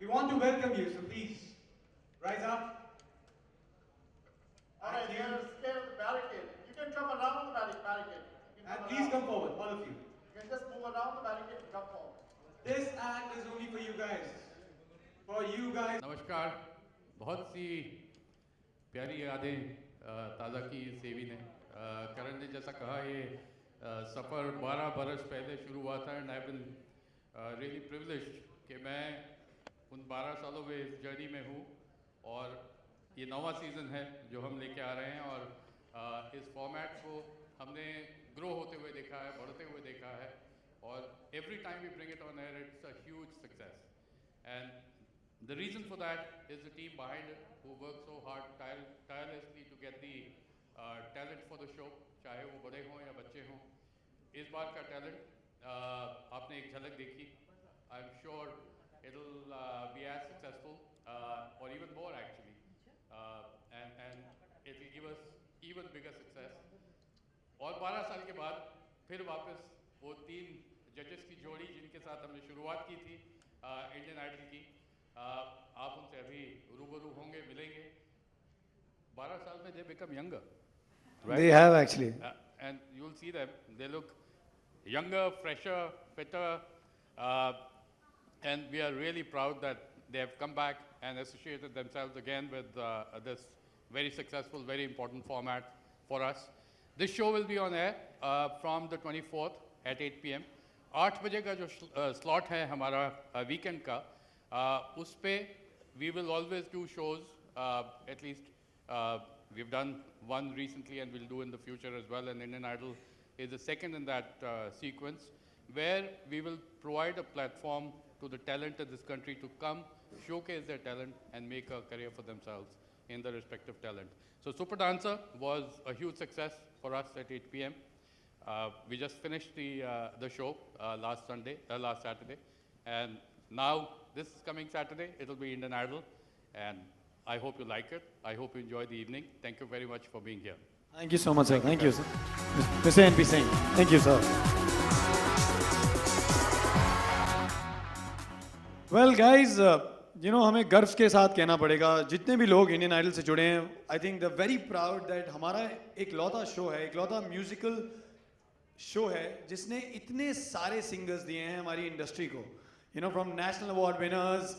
We want to welcome you, so please rise up. All right, you are scared of the barricade. You can come around the barricade. And please come forward, all of you. You can just move around the barricade and come forward. This act is only for you guys. For you guys. नमस्कार। बहुत सी प्यारी यादें ताज़ा की सेवी ने। करण ने जैसा कहा, ये सफ़र 12 बरस पहले शुरू हुआ था and I been really privileged कि मैं उन 12 सालों में इस जर्नी में हूँ और ये 9वां सीज़न है जो हम लेके आ रहे हैं और इस फॉर्मेट को हमने ग्रो होते हुए देखा है, बढ़ते हुए देखा है और every time we bring it on air it's a huge success and the reason for that is the team behind it who work so hard tirelessly to get the talent for the show, चाहे वो बड़े हों या बच्चे हों। इस बार का talent आपने एक झलक देखी। I am sure it'll be as successful or even more actually and it will give us even bigger success। और 12 साल के बाद फिर वापस वो 3 जजेस की जोड़ी जिनके साथ हमने शुरुआत की थी इंडियन आइडल की, आप उनसे अभी रूबरू होंगे, मिलेंगे। 12 साल में they become younger, right? They have actually. And you'll see them. They look younger, fresher, fitter, and we are really proud that they have come back and associated themselves again with this very successful, very important format for us. This show will be on air from the 24th at 8 p.m. 8 बजे का जो slot है हमारा weekend का, उस पे we will always do shows, at least we've done one recently and we'll do in the future as well, and Indian Idol is the second in that sequence, where we will provide a platform to the talent of this country to come showcase their talent and make a career for themselves in the respective talent. So Super Dancer was a huge success for us at 8 p.m. We just finished the show last Saturday, and now this coming Saturday, it'll be Indian Idol, and I hope you like it. I hope you enjoy the evening. Thank you very much for being here. Thank you so much, sir. Thank you, sir. Mr. NP Singh. Thank you, sir. Well, guys, हमें गर्व के साथ कहना पड़ेगा, जितने भी लोग Indian idol से जुड़े हैं, आई think the very proud that हमारा एक लौता शो है, एक लौता म्यूजिकल शो है जिसने इतने सारे सिंगर्स दिए हैं हमारी इंडस्ट्री को, from national award winners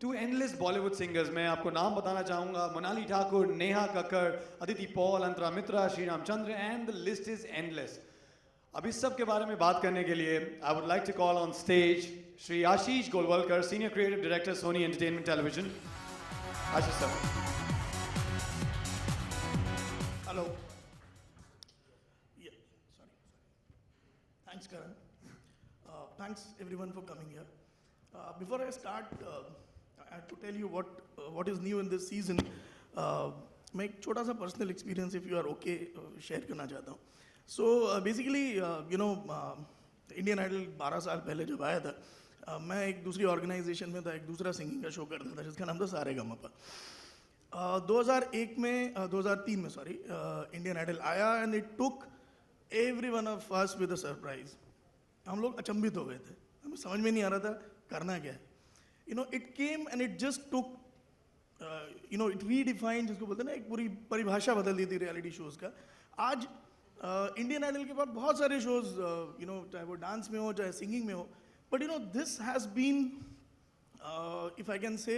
to endless Bollywood singers. मैं आपको नाम बताना चाहूँगा, Monali Thakur, Neha Kakkar, Aditi Paul, Antara Mitra, Shri Ramchandra, and the list is endless. अब इस सब के बारे में बात करने के लिए I would like to call on stage Shri Ashish Golwalkar, senior creative director, Sony entertainment television. Ashish sir. Hello. Thanks, Karan. Thanks everyone for coming here. Before I start, I have to tell you what is new in this season. मैं एक छोटा सा personal experience, if you are okay, share करना चाहता हूँ। So basically Indian idol 12 साल पहले जब आया था, मैं एक दूसरी ऑर्गेनाइजेशन में था, एक दूसरा सिंगिंग का शो करता था जिसका नाम था सारेगामापा। 2003 में सॉरी इंडियन आइडल आया and it took every one of us with a surprise. हम लोग अचंभित हो गए थे, हमें समझ में नहीं आ रहा था करना क्या है। It came and it just took it redefined, जिसको बोलते हैं ना, एक पूरी परिभाषा बदल दी थी रियलिटी शोज़ का। आज इंडियन आइडल के बाद बहुत सारे शोज़, चाहे वो डांस में हो चाहे सिंगिंग में हो, but this has been, if I can say,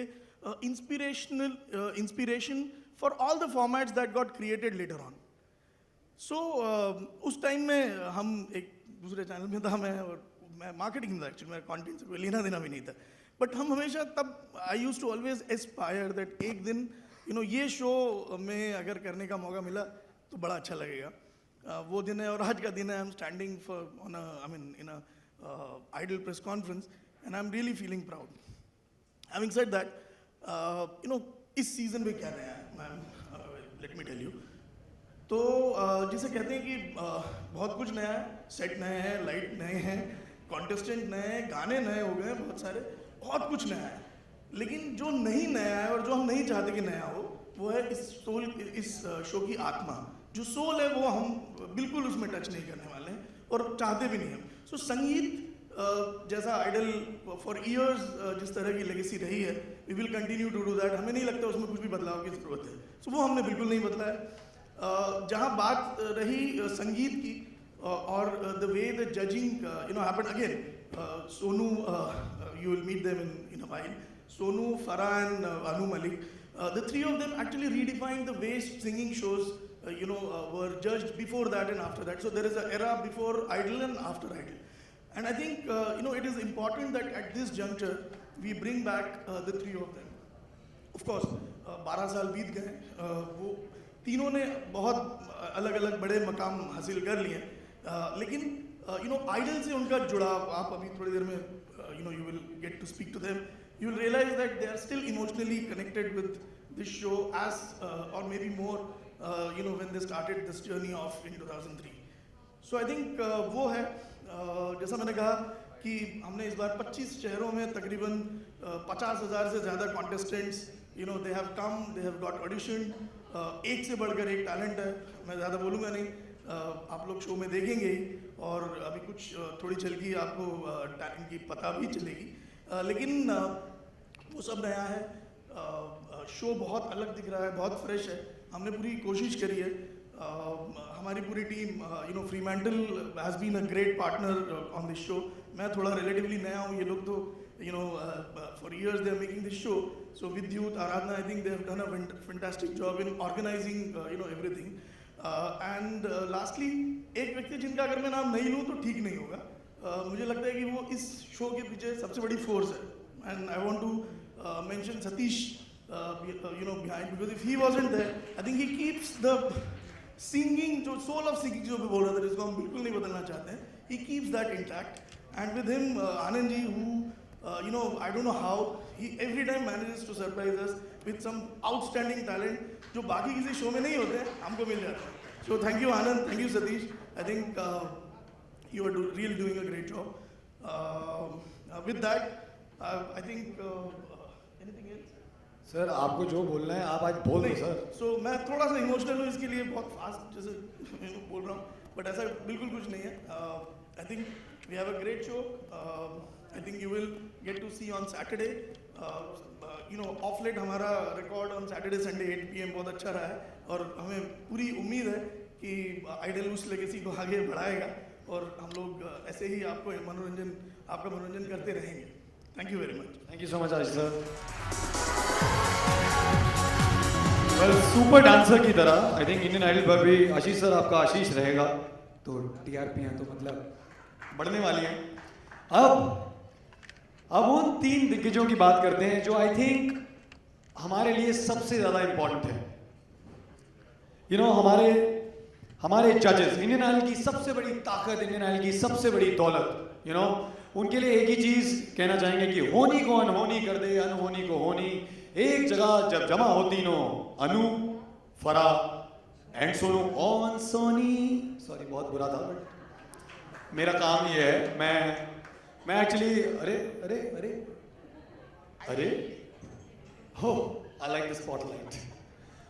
inspiration for all the formats that got created later on. So उस टाइम में हम एक दूसरे चैनल में था, मैं मार्केटिंग में था एक्चुअली, मेरा कंटेंट से कोई लेना देना भी नहीं था, बट हम हमेशा तब I used to always aspire that एक दिन ये शो में अगर करने का मौका मिला तो बड़ा अच्छा लगेगा। वो दिन है और आज का दिन है। I am standing for on in a idol press conference and I am really feeling proud. Having said that, इस सीजन में क्या नया है ma'am, let me tell you. तो जिसे कहते हैं कि बहुत कुछ नया है, सेट नए हैं, लाइट नए हैं, कॉन्टेस्टेंट नए हैं, गाने नए हो गए हैं, बहुत सारे, बहुत कुछ नया है। लेकिन जो नहीं नया है और जो हम नहीं चाहते कि नया हो, वो है इस शो की आत्मा। जो सोल है वो हम बिल्कुल उसमें टच नहीं करने वाले हैं और चाहते भी नहीं हम। सो संगीत जैसा आइडल फॉर ईयर्स जिस तरह की लेगेसी रही है, we will continue to do that. हमें नहीं लगता उसमें कुछ भी बदलाव की ज़रूरत है. सो वो हमने बिल्कुल नहीं बदला है. जहाँ बात रही संगीत की और the way the judging happened again, Sonu, you will meet them in a while. Sonu, Farah and Anu Malik. The three of them actually redefined the way singing shows were judged before that and after that. So there is an era before Idol and after Idol. And I think it is important that at this juncture we bring back the three of them. Of course, 12 साल बीत गए, वो तीनों ने बहुत अलग अलग बड़े मकाम हासिल कर लिए, लेकिन आइडल से उनका जुड़ाव, आप अभी थोड़ी देर में you will get to speak to them, you will realize that they are still emotionally connected with this show as or maybe more when they started this journey off in 2003. So I think वो है, जैसा मैंने कहा कि हमने इस बार 25 शहरों में तकरीबन 50,000 से ज़्यादा contestants, they have come, they have got auditioned. एक से बढ़कर एक टैलेंट है, मैं ज़्यादा बोलूँगा नहीं, आप लोग शो में देखेंगे ही, और अभी कुछ थोड़ी झलकी आपको टैलेंट की पता भी चलेगी, लेकिन वो सब नया है. शो बहुत अलग दिख रहा है, बहुत फ्रेश है. हमने पूरी कोशिश करी है, हमारी पूरी team, Fremantle has been a great partner on this show. मैं थोड़ा रिलेटिवली नया हूँ, ये लोग तो for years they are making this show. So with youth, Aradhana, I think they have done a fantastic job in organizing everything. And lastly, एक व्यक्ति जिनका अगर मैं नाम नहीं लूँ तो ठीक नहीं होगा, मुझे लगता है कि वो इस शो के पीछे सबसे बड़ी फोर्स है. And I want to mention Satish behind, because if he wasn't there, I think he keeps the singing, जो soul of singing जो भी बोल रहा था, जिसको हम बिल्कुल नहीं बदलना चाहते हैं, he keeps that intact. And with him, Anand ji, who I don't know how, he every time manages to surprise us with some outstanding talent जो बाकी किसी शो में नहीं होते, हमको मिल जाता है. So thank you Anand, thank you Satish. I think you are really doing a great job. With that, I think anything else? Sir आपको जो बोलना है आप आज बोल दो सर. So मैं थोड़ा सा इमोशनल हूँ, इसके लिए बहुत फास्ट जैसे बोल रहा हूँ, बट ऐसा बिल्कुल कुछ नहीं है. I think we have a great show. I think you will get to see on Saturday. Off late हमारा record on Saturday Sunday 8 PM बहुत अच्छा रहा है, और हमें पूरी उम्मीद है कि आइडल उस लेगेसी को आगे बढ़ाएगा, और हम लोग ऐसे ही आपका मनोरंजन करते रहेंगे. Thank you very much. Thank you so much Ashish sir. Well, super dancer की तरह आई थिंक इंडियन आइडल पर भी आशीष सर आपका आशीष रहेगा, तो टीआरपी हैं तो मतलब बढ़ने वाली है. अब उन 3 दिग्गजों की बात करते हैं जो आई थिंक हमारे लिए सबसे ज्यादा इंपॉर्टेंट है. हमारे जजेस, इंडियन आइडल की सबसे बड़ी ताकत, इंडियन आइडल की सबसे बड़ी दौलत, उनके लिए एक ही चीज कहना चाहेंगे कि होनी को अनहोनी कर दे, अनहोनी को होनी. एक जगह जब जमा हो तीनों, Anu, Farah and Sonu on Sony, sorry बहुत बुरा था, बट मेरा काम ये है, मैं एक्चुअली अरे हो, I like the spotlight.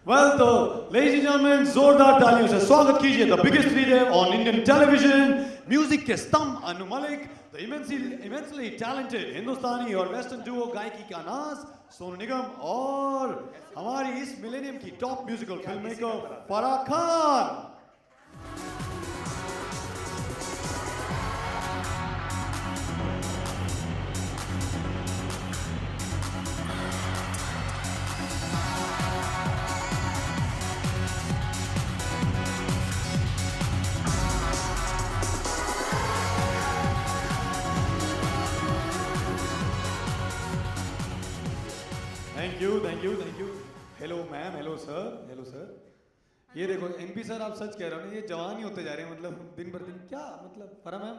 Well, तो लेडीज एंड जेंटलमैन, जोरदार तालियों से स्वागत कीजिए the biggest three on Indian television, music के स्तंभ Anu Malik, the immensely talented हिंदुस्तानी और वेस्टर्न डुओ गायकी का नाज सोनू निगम, और हमारी इस मिलेनियम की top musical film maker Farah Khan. Thank you. Hello ma'am, hello sir. ये देखो एमपी सर, आप सच कह रहे हो ना, ये जवान ही होते जा रहे हैं, मतलब दिन पर दिन. क्या मतलब Farah ma'am,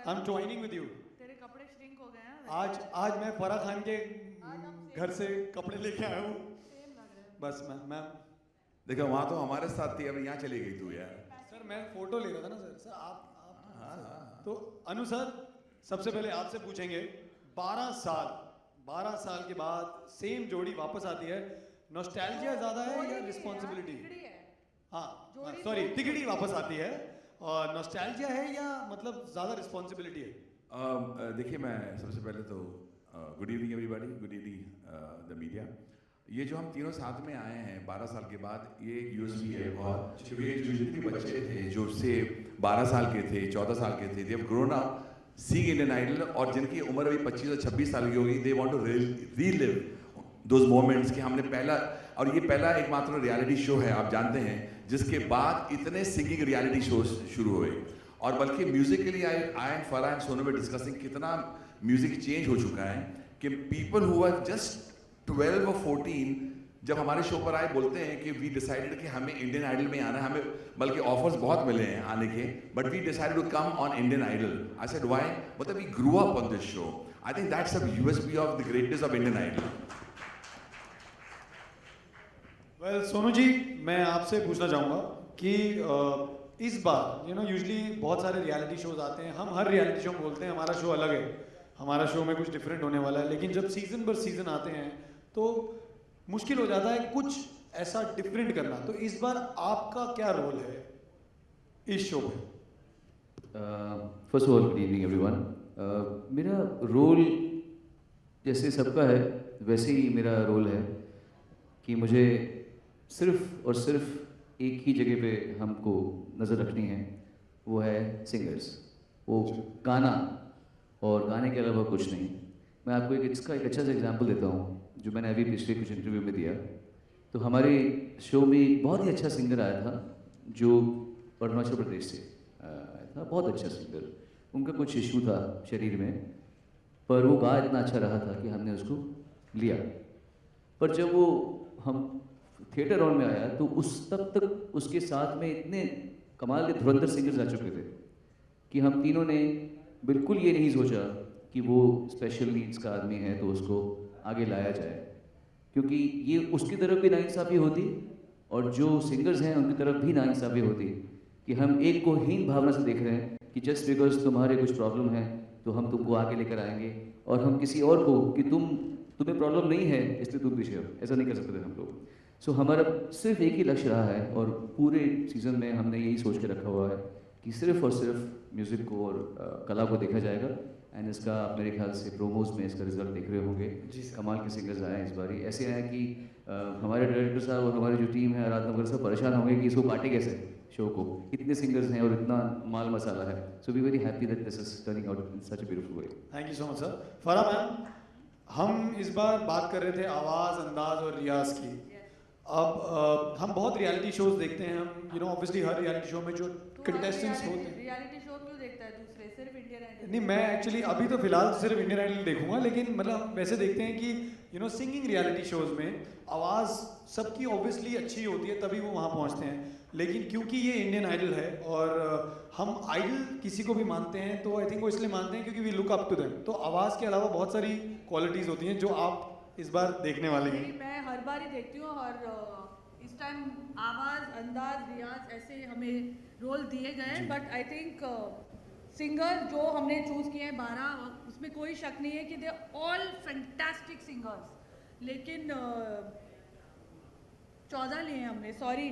I am joining with you. तेरे कपड़े श्रिंक हो गए हैं. आज मैं फराह खान के घर से कपड़े लेके आया हूँ. बस मैम देखो, वहाँ तो हमारे साथ थी, अब यहाँ चली गई तू यार. सर मैं फोटो ले रहा था ना सर. आप हाँ. तो अनु सर, सबसे पहले आपसे पूछेंगे, 12 साल के बाद सेम जोड़ी वापस आती है, नॉस्टैल्जिया ज्यादा है या रिस्पॉन्सिबिलिटी? हाँ सॉरी, तिगड़ी वापस आती है, और नॉस्टैल्जिया है या मतलब ज्यादा रिस्पॉन्सिबिलिटी है? देखिए, मैं सबसे पहले तो good evening everybody, good evening the media. ये जो हम तीनों साथ में आए हैं 12 साल के बाद, ये यूएसपी है। और ये जो जितने बच्चे थे जो से 12 साल के थे, 14 साल के थे, they have grown up seeing Indian Idol, और जिनकी उम्र अभी 25 और 26 साल की होगी, they want to relive those moments कि हमने पहला, और ये पहला एकमात्र रियलिटी शो है आप जानते हैं जिसके बाद इतने सिंगिंग रियलिटी शोज शुरू हुए। और बल्कि Musically I and Farah and Sonu में डिस्कसिंग कितना म्यूजिक चेंज हो चुका है कि पीपल हु आर जस्ट 12 और 14 जब हमारे शो पर आए बोलते हैं कि वी डिसाइडेड कि हमें इंडियन आइडल में आना है, हमें बल्कि ऑफर्स बहुत मिले हैं आने के, but we decided to come on Indian Idol. I said why, मतलब we grew up on this show. I think that's the USP of the greatness of Indian Idol. Well Sonu ji, मैं आपसे पूछना चाहूँगा कि इस बार यूजुअली बहुत सारे रियलिटी शोज आते हैं, हम हर रियलिटी शो में बोलते हैं हमारा शो अलग है, हमारा शो में कुछ डिफरेंट होने वाला है, लेकिन जब सीजन पर सीजन आते हैं तो मुश्किल हो जाता है कुछ ऐसा डिफरेंट करना। तो इस बार आपका क्या रोल है इस शो में? First of all good evening everyone. मेरा रोल जैसे सबका है वैसे ही मेरा रोल है कि मुझे सिर्फ और सिर्फ एक ही जगह पे हमको नज़र रखनी है, वो है सिंगर्स, वो गाना और गाने के अलावा कुछ नहीं। मैं आपको इसका एक अच्छा सा एग्जांपल देता हूँ जो मैंने अभी पिछले कुछ इंटरव्यू में दिया। तो हमारे शो में एक बहुत ही अच्छा सिंगर आया था जो अरुणाचल प्रदेश से आया था, बहुत अच्छा सिंगर। उनका कुछ इशू था शरीर में, पर वो गा इतना अच्छा रहा था कि हमने उसको लिया। पर जब वो हम थिएटर हॉल में आया तो उस तब तक उसके साथ में इतने कमाल के धुरंधर सिंगर्स आ चुके थे कि हम तीनों ने बिल्कुल ये नहीं सोचा कि वो स्पेशल नीड्स का आदमी है तो उसको आगे लाया जाए, क्योंकि ये उसकी तरफ भी नाइंसाफ़ी होती और जो सिंगर्स हैं उनकी तरफ भी नाइंसाफ़ी होती कि हम एक को हीन भावना से देख रहे हैं कि जस्ट बिकॉज तुम्हारे कुछ प्रॉब्लम है तो हम तुमको आगे लेकर आएंगे, और हम किसी और को कि तुम्हें प्रॉब्लम नहीं है इसलिए तुम पीछे हो, ऐसा नहीं कर सकते थे हम लोग। सो हमारा सिर्फ एक ही लक्ष्य रहा है और पूरे सीज़न में हमने यही सोच के रखा हुआ है कि सिर्फ और सिर्फ म्यूज़िक को और कला को देखा जाएगा। एंड इसका आप मेरे ख्याल से प्रोमोज में इसका रिजल्ट देख रहे होंगे। कमाल के सिंगर्स आए हैं इस बारी, ऐसे आए कि हमारे डायरेक्टर साहब और हमारी जो टीम है आराधना सब परेशान होंगे कि इसको काटे कैसे शो को, इतने सिंगर्स हैं और इतना माल मसाला है। So we very happy that this is turning out in such a beautiful way. Thank you so much sir. Farah ma'am, हम इस बार बात कर रहे थे आवाज़, अंदाज और रियाज की। अब हम बहुत रियलिटी शोज देखते हैं, हम ऑब्वियसली हर रियलिटी शो में जो कंटेस्टेंट्स होते हैं। रियलिटी शो क्यों देखता है दूसरे, सिर्फ इंडियन आइडल? नहीं, मैं एक्चुअली अभी तो फिलहाल सिर्फ इंडियन आइडल देखूंगा, लेकिन मतलब हम वैसे देखते हैं कि सिंगिंग रियलिटी शोज में आवाज़ सबकी ऑब्वियसली अच्छी होती है तभी वो वहाँ पहुँचते हैं, लेकिन क्योंकि ये इंडियन आइडल है और हम आइडल किसी को भी मानते हैं तो आई थिंक वो इसलिए मानते हैं क्योंकि we look up to them. तो आवाज़ के अलावा बहुत सारी क्वालिटीज़ होती हैं जो आप इस बार देखने वाले हैं। मैं हर बार ही देखती हूँ और इस टाइम आवाज़, अंदाज, रियाज ऐसे हमें रोल दिए गए, बट आई थिंक सिंगर जो हमने चूज़ किए हैं 12, उसमें कोई शक नहीं है कि दे ऑल फैंटास्टिक सिंगर्स, लेकिन 14 लिए हमने, सॉरी,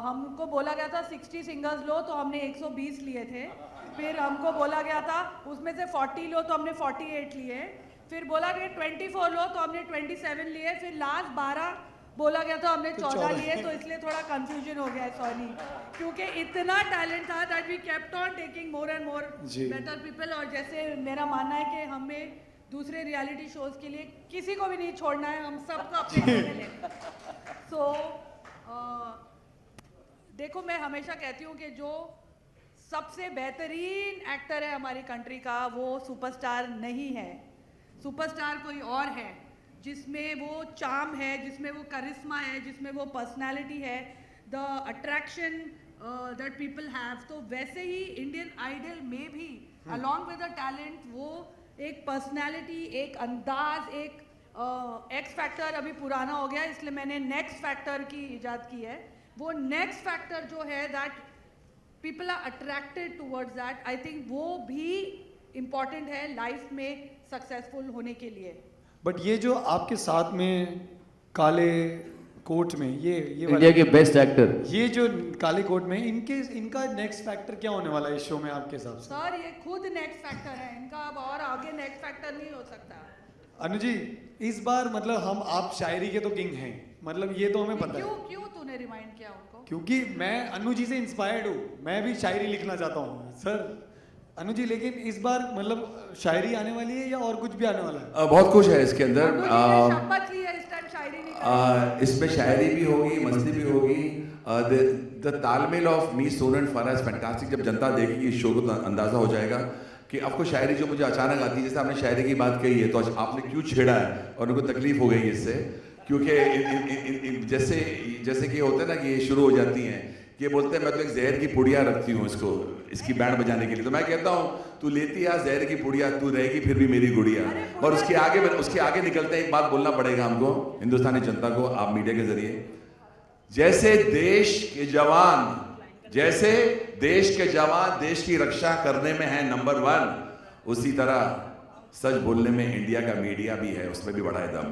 हमको बोला गया था 60 सिंगर्स लो तो हमने 120 लिए थे, फिर हमको बोला गया था उसमें से 40 लो तो हमने 48 लिए, फिर बोला गया 24 लो तो हमने 27 लिए, फिर लास्ट 12 बोला गया था हमने 14 लिए, तो इसलिए थोड़ा कंफ्यूजन हो गया है, सॉरी, क्योंकि इतना टैलेंट था that we kept on taking more and more better people. और जैसे मेरा मानना है कि हमें दूसरे रियलिटी शोज के लिए किसी को भी नहीं छोड़ना है, हम सबको अपने मिले। सो देखो, मैं हमेशा कहती हूँ कि जो सबसे बेहतरीन एक्टर है हमारी कंट्री का वो सुपरस्टार नहीं है, सुपरस्टार कोई और है जिसमें वो चार्म है, जिसमें वो करिश्मा है, जिसमें वो पर्सनालिटी है, the attraction that people have. तो वैसे ही इंडियन आइडल में भी अलॉन्ग विद द टैलेंट वो एक पर्सनालिटी, एक अंदाज, एक एक्स फैक्टर अभी पुराना हो गया, इसलिए मैंने नेक्स्ट फैक्टर की इजाद की है। वो नेक्स्ट फैक्टर जो है that people are attracted towards that, I think वो भी इम्पॉर्टेंट है लाइफ में सक्सेसफुल होने के लिए। बट ये जो आपके साथ में काले कोट में ये इंडिया के बेस्ट एक्टर। ये जो काले कोट में इनका नेक्स्ट फैक्टर क्या होने वाला है इस शो में आपके हिसाब से? सर ये खुद नेक्स्ट फैक्टर है इनका, अब और आगे नेक्स्ट फैक्टर नहीं हो सकता। अनु जी इस बार मतलब आप शायरी के तो किंग हैं, मतलब ये तो हमें पता है। क्यों तूने रिमाइंड किया उनको? क्योंकि मैं अनु जी से इंस्पायर्ड हूँ, मैं भी शायरी लिखना चाहता हूँ सर। अनु जी लेकिन इस बार मतलब शायरी आने वाली है या और कुछ भी आने वाला है? बहुत कुछ है इसके अंदर। शपथ ली है इस टाइम शायरी नहीं करेंगे। इसमें शायरी भी होगी, मस्ती भी होगी। द तालमेल of me Sonu and Farhan is fantastic. जब जनता देखेगी इस शो को तो अंदाजा हो जाएगा कि आपको शायरी जो मुझे अचानक आती है, जैसे आपने शायरी की बात कही है तो आपने क्यों छेड़ा है और उनको तकलीफ हो गई इससे, क्योंकि जैसे कि होता है ना कि ये शुरू हो जाती हैं, ये बोलते हैं मैं तो एक जहर की पुड़िया रखती हूँ इसकी बैंड बजाने के लिए, तो मैं कहता हूँ तू लेती है जहर की पुड़िया, तू रहेगी फिर भी मेरी गुड़िया। और उसके आगे निकलते हैं एक बात बोलना पड़ेगा हमको, हिंदुस्तानी जनता को, आप मीडिया के जरिए, जैसे देश के जवान देश की रक्षा करने में है नंबर 1, उसी तरह सच बोलने में इंडिया का मीडिया भी है, उसमें भी बड़ा है दम।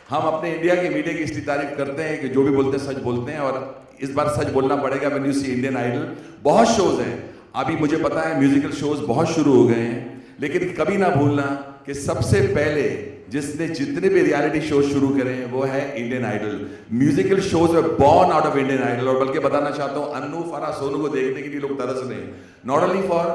हम अपने इंडिया के मीडिया की इसलिए तारीफ करते हैं कि जो भी बोलते हैं सच बोलते हैं, और इस बार सच बोलना पड़ेगा। When you see Indian Idol, बहुत शोज हैं अभी, मुझे पता है म्यूजिकल शोज बहुत शुरू हो गए हैं, लेकिन कभी ना भूलना कि सबसे पहले जिसने जितने भी रियलिटी शो शुरू करे हैं वो है Indian Idol. Musical shows are born out of Indian Idol. और बल्कि बताना चाहता हूं, अन्नू, फराह, सोनू को देखने के लिए लोग तरस रहे हैं, not only for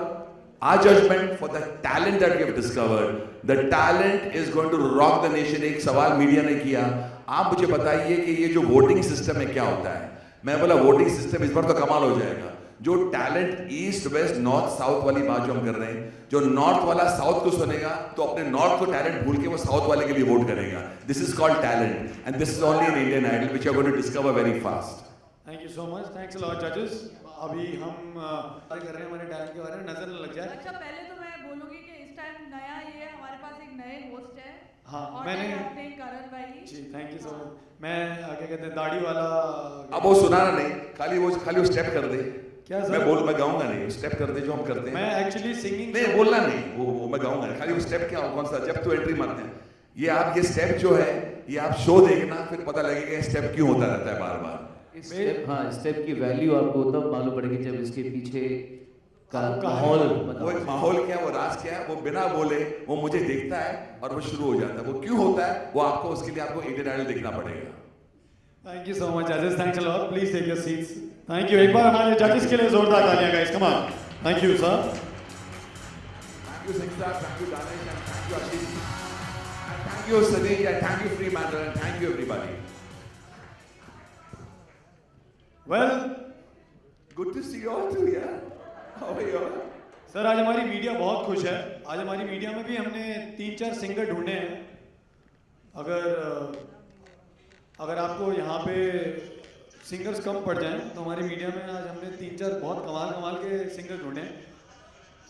our judgment, for the talent that we have discovered. The talent is going to rock the nation। एक सवाल मीडिया ने किया, आप मुझे बताइए कि ये जो वोटिंग सिस्टम है क्या होता है? मैं बोला वोटिंग सिस्टम इस बार तो कमाल हो जाएगा। जो talent east west north south वाली बात जो हम कर रहे हैं, जो नॉर्थ वाला साउथ को सुनेगा तो अपने नॉर्थ को टैलेंट भूल के वो साउथ वाले के लिए वोट करेगा। This is called talent and this is only in Indian Idol which you are going to discover very fast. Thank you so much, thanks a lot जजेस। अभी हम बात कर रहे हैं हमारे टैलेंट के बारे में, नजर न लग जाए। अच्छा पहले तो मैं बोलूंगी कि इस टाइम नया ये हमारे पास एक नए होस्ट है। हाँ, और मैंने करण भाई जी, थैंक यू सो मच। मैं क्या कहते हैं दाढ़ी वाला, अब वो सुनाना नहीं, खाली वो स्टेप कर दे। क्या सर? मैं गाऊंगा नहीं, स्टेप कर दे जो हम करते हैं। मैं एक्चुअली सिंगिंग नहीं बोलना नहीं, वो मैं गाऊंगा नहीं, खाली वो स्टेप क्या कौन सा, जब तो एंट्री मारते हैं ये आप, ये स्टेप जो है ये आप शो देखना, फिर पता लगेगा स्टेप क्यों होता रहता है बार बार। स्टेप की वैल्यू आपको तब मालूम पड़ेगी जब इसके पीछे का माहौल, वो एक माहौल क्या है, वो राज क्या है, वो बिना बोले वो मुझे देखता है और वो शुरू हो जाता है। वो क्यों होता है वो आपको, उसके लिए आपको इंडियन आइडल देखना पड़ेगा। थैंक यू सो मच जजेस, thanks a lot, please take your seats. Thank you, एक बार हमारे जजेस के लिए जोरदार तालियां guys, come on. Thank you sir, thank you Singh sir, thank you Danish, thank you Ashish, thank you Sadiq, thank you Freeman, and thank you everybody. Well good to see you all to here. How are you? Sir आज हमारी media बहुत खुश है। आज हमारी media में भी हमने 3-4 सिंगर ढूंढे हैं। अगर आपको यहाँ पे सिंगर्स कम पड़ जाएं तो हमारी मीडिया में आज हमने 3-4 बहुत कमाल के सिंगर ढूंढे हैं।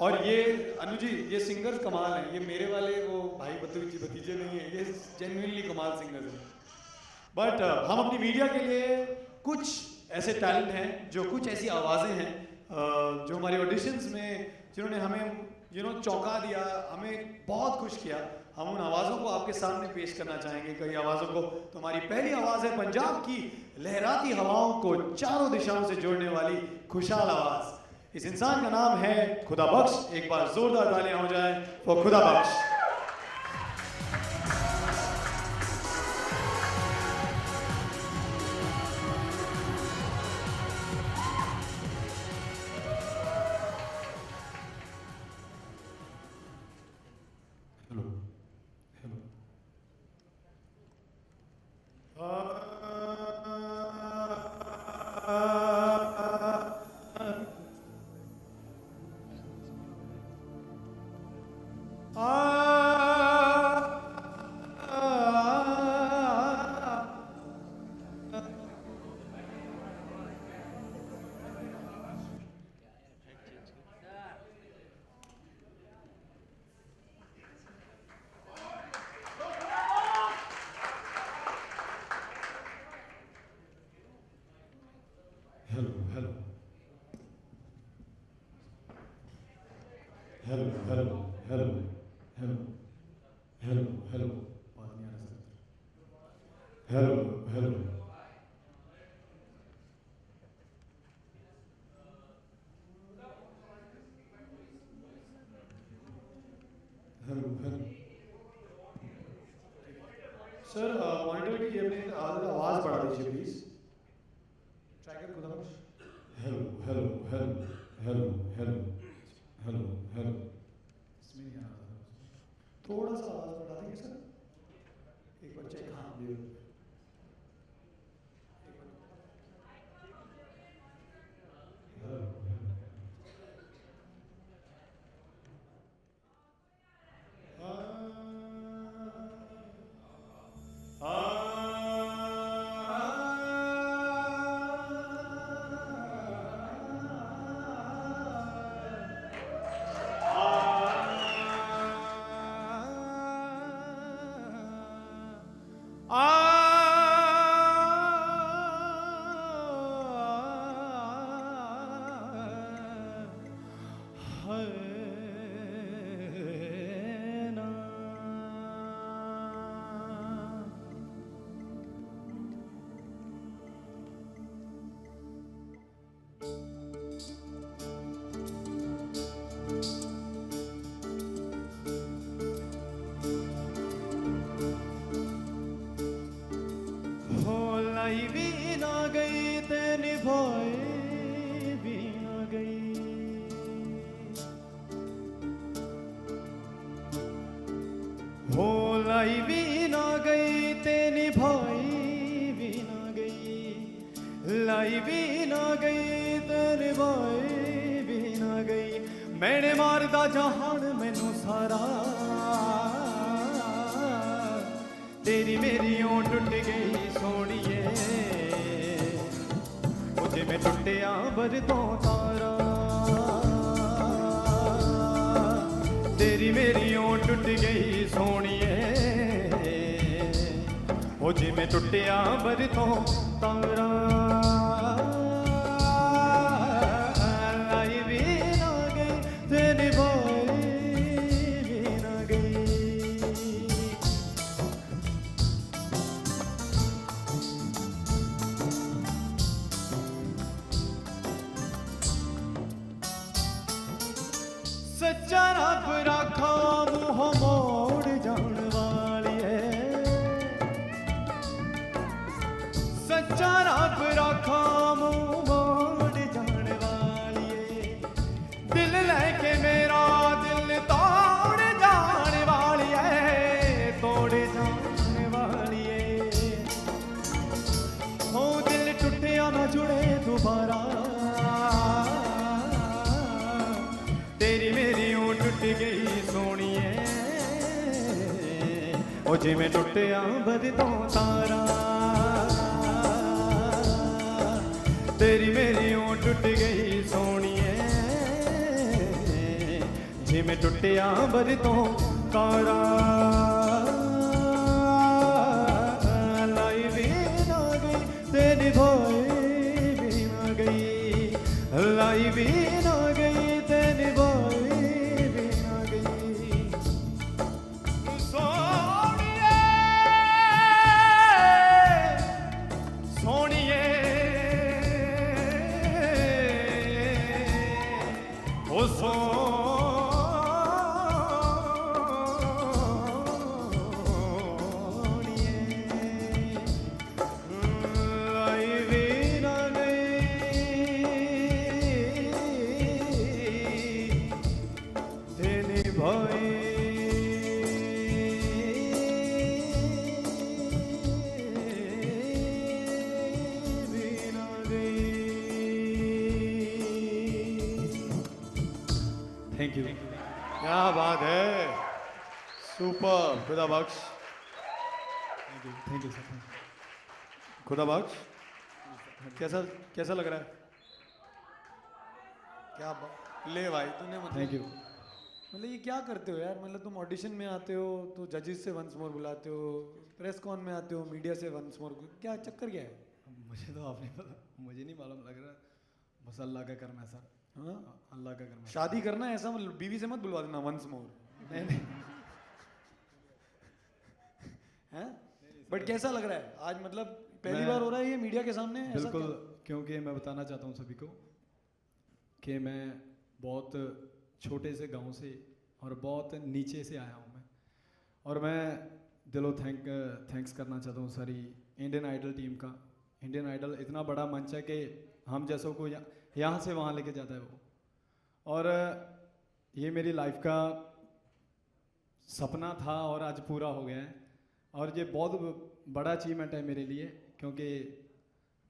और ये अनु जी, ये सिंगर्स कमाल हैं, ये मेरे वाले वो भाई भतीजे नहीं है, ये जेन्युइनली कमाल सिंगर्स हैं। बट हम अपनी मीडिया के लिए कुछ ऐसे टैलेंट हैं, जो कुछ ऐसी आवाज़ें हैं जो हमारे ऑडिशंस में जिन्होंने हमें चौंका दिया, हमें बहुत खुश किया, हम उन आवाज़ों को आपके सामने पेश करना चाहेंगे, कई आवाज़ों को। तो हमारी पहली आवाज़ है पंजाब की लहराती हवाओं को चारों दिशाओं से जोड़ने वाली खुशहाल आवाज़। इस इंसान का नाम है खुदा बख्श। एक बार जोरदार तालियां हो जाए फॉर खुदा बख्श। हेलो। बात नहीं आ रहा sir. Hello hello hello hello sir monitor की अपनी आवाज़ बढ़ा दीजिए प्लीज ट्रैकर खुदा hello hello hello hello hello hello hello इसमें नहीं आ रहा थोड़ा सा आवाज़ बढ़ा देंगे सर एक बार चेक हाँ जी लाई भी ना गई ते निभाई भी ना गई लाई भी ना गई ते निभाई भी ना गई मैंने मारदा जहान मैनू सारा तेरी मेरी ओं टुट गई सोनिए मुझे मैं टुटिया बर तो तारा तेरी मेरी ओं टुट गई सोनिए ओ जी मैं टुटिया बर तो तारा लाई भी ना गई ते निभाई भी ना गई सच्चा रब राखा मुँह मोड़ जान वाली है सच्चा रब राखा मुँह मोड़ जान वाली है दिल लेके मेरा दिल तोड़ जान वाली है तोड़ जान वाली है ओ दिल टूटिया ना जुड़े दोबारा तेरी मेरी ओं टुट गई सोनिए ओ जी मैं टुटिया बर तो तारा तेरी मेरी ओं टुट गई सोनिए जी मैं टुटिया बर तो तारा लाई भी ना गई तेरी भोई भी ना गई लाई भी ना गई तेरी भोई भी ना गई सोनिए सोनिए ओ सोनिए लाई भी ना गई तेरी भोई भी ना गई थैंक यू क्या बात है सुपर खुदा बख्श थैंक यू सर खुदा बख्श कैसा कैसा लग रहा है क्या ले भाई तूने मतलब थैंक यू मतलब ये क्या करते हो यार मतलब तुम ऑडिशन में आते हो तो जजेस से वंस मोर बुलाते हो प्रेस कॉन में आते हो मीडिया से वंस मोर क्या चक्कर क्या है मुझे तो आपने पता मुझे नहीं मालूम लग रहा बस अल्लाह का करना है सर हाँ अल्लाह का करना है शादी करना है ऐसा मतलब बीवी से मत बुलवा देना वंस मोर नहीं नहीं हैं बट कैसा लग रहा है आज, मतलब पहली मैं- बार हो रहा है ये मीडिया के सामने? ऐसा बिल्कुल, क्या? क्योंकि मैं बताना चाहता हूँ सभी को कि मैं बहुत छोटे से गांव से और बहुत नीचे से आया हूँ मैं, और मैं दिलों थैंक्स करना चाहता हूँ सारी इंडियन आइडल टीम का। इंडियन आइडल इतना बड़ा मंच है कि हम जैसों को यहाँ से वहाँ लेके जाता है वो, और ये मेरी लाइफ का सपना था और आज पूरा हो गया है, और ये बहुत बड़ा अचीवमेंट है मेरे लिए, क्योंकि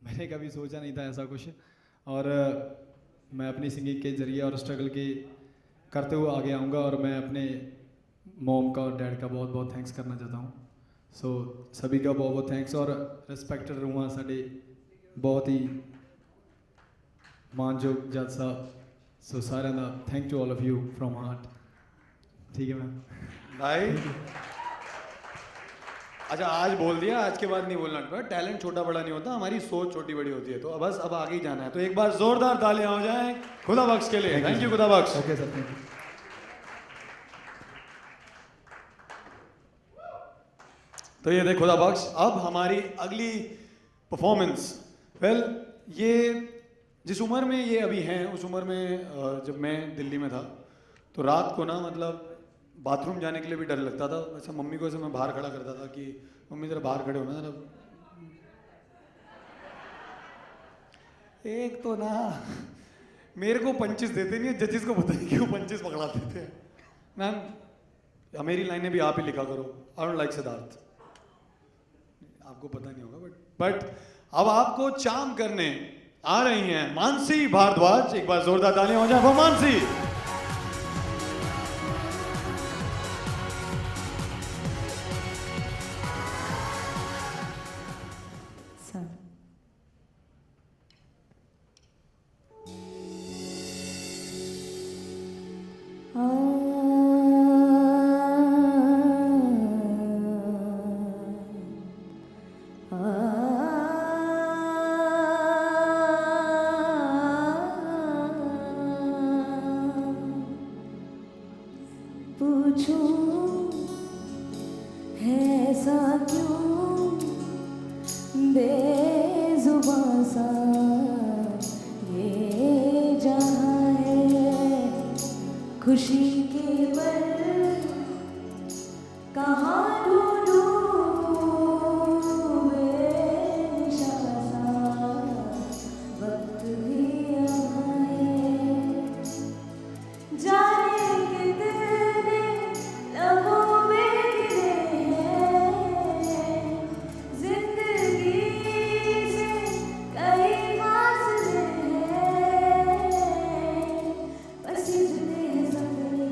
मैंने कभी सोचा नहीं था ऐसा कुछ, और मैं अपनी सिंगिंग के ज़रिए और स्ट्रगल के करते हुए आगे आऊँगा, और मैं अपने मॉम का और डैड का बहुत बहुत थैंक्स करना चाहता हूँ। सो सभी का बहुत बहुत थैंक्स, और रिस्पैक्टेड रहूँगा साढ़े बहुत ही मानजोग जज साहब। सो सारे ना thank to all of you from heart. ठीक है मैम भाई अच्छा आज बोल दिया, आज के बाद नहीं बोलना। टैलेंट छोटा बड़ा नहीं होता, हमारी सोच छोटी बड़ी होती है, तो बस अब आगे ही जाना है। तो एक बार जोरदार तालियां हो जाएं खुदा बख्श के लिए। Thank you Khuda Baksh. Okay sir, thank you. तो ये थे खुदा बख्श। अब हमारी अगली परफॉर्मेंस, वेल ये जिस उम्र में ये अभी हैं उस उम्र में जब मैं दिल्ली में था तो रात को ना मतलब बाथरूम जाने के लिए भी डर लगता था। वैसे मम्मी को ऐसे मैं बाहर खड़ा करता था कि मम्मी जरा बाहर खड़े होना जरा। एक तो ना मेरे को पंचेस देते नहीं, जजेस को पता नहीं क्यों पंचेस पकड़ाते थे। मैम मेरी लाइनें भी आप ही लिखा करो, आई डोंट लाइक सिद्धार्थ। आपको पता नहीं होगा बट अब आपको चार्म करने आ रही हैं मानसी भारद्वाज। एक बार जोरदार तालियां हो जाए वो मानसी। खुशी के पल कहाँ ढूंढूं बेनिशाना, वक्त भी यहाँ है। जाने कितने लबों में गिरे हैं, जिंदगी से कई फासले हैं, बस इतने सपने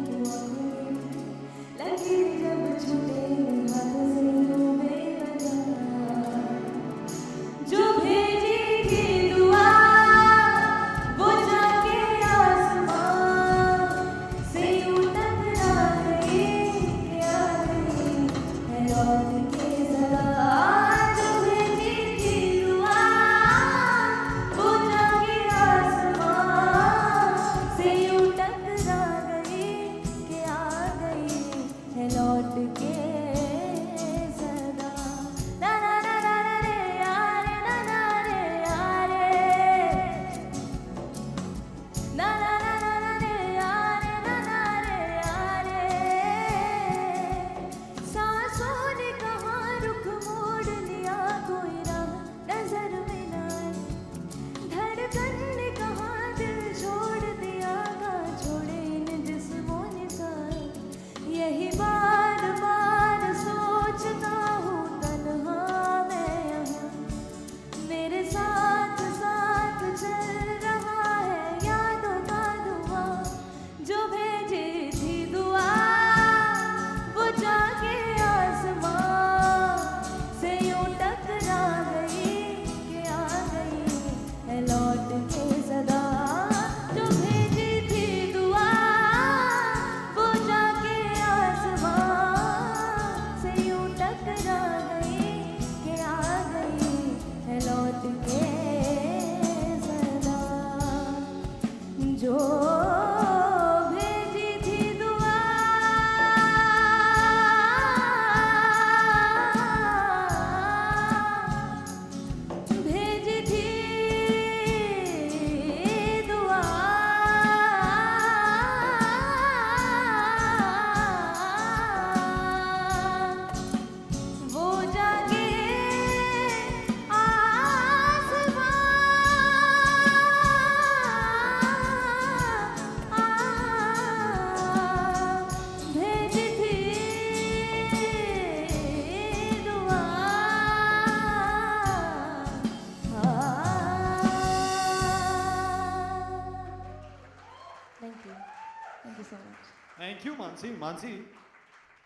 मानसी मानसी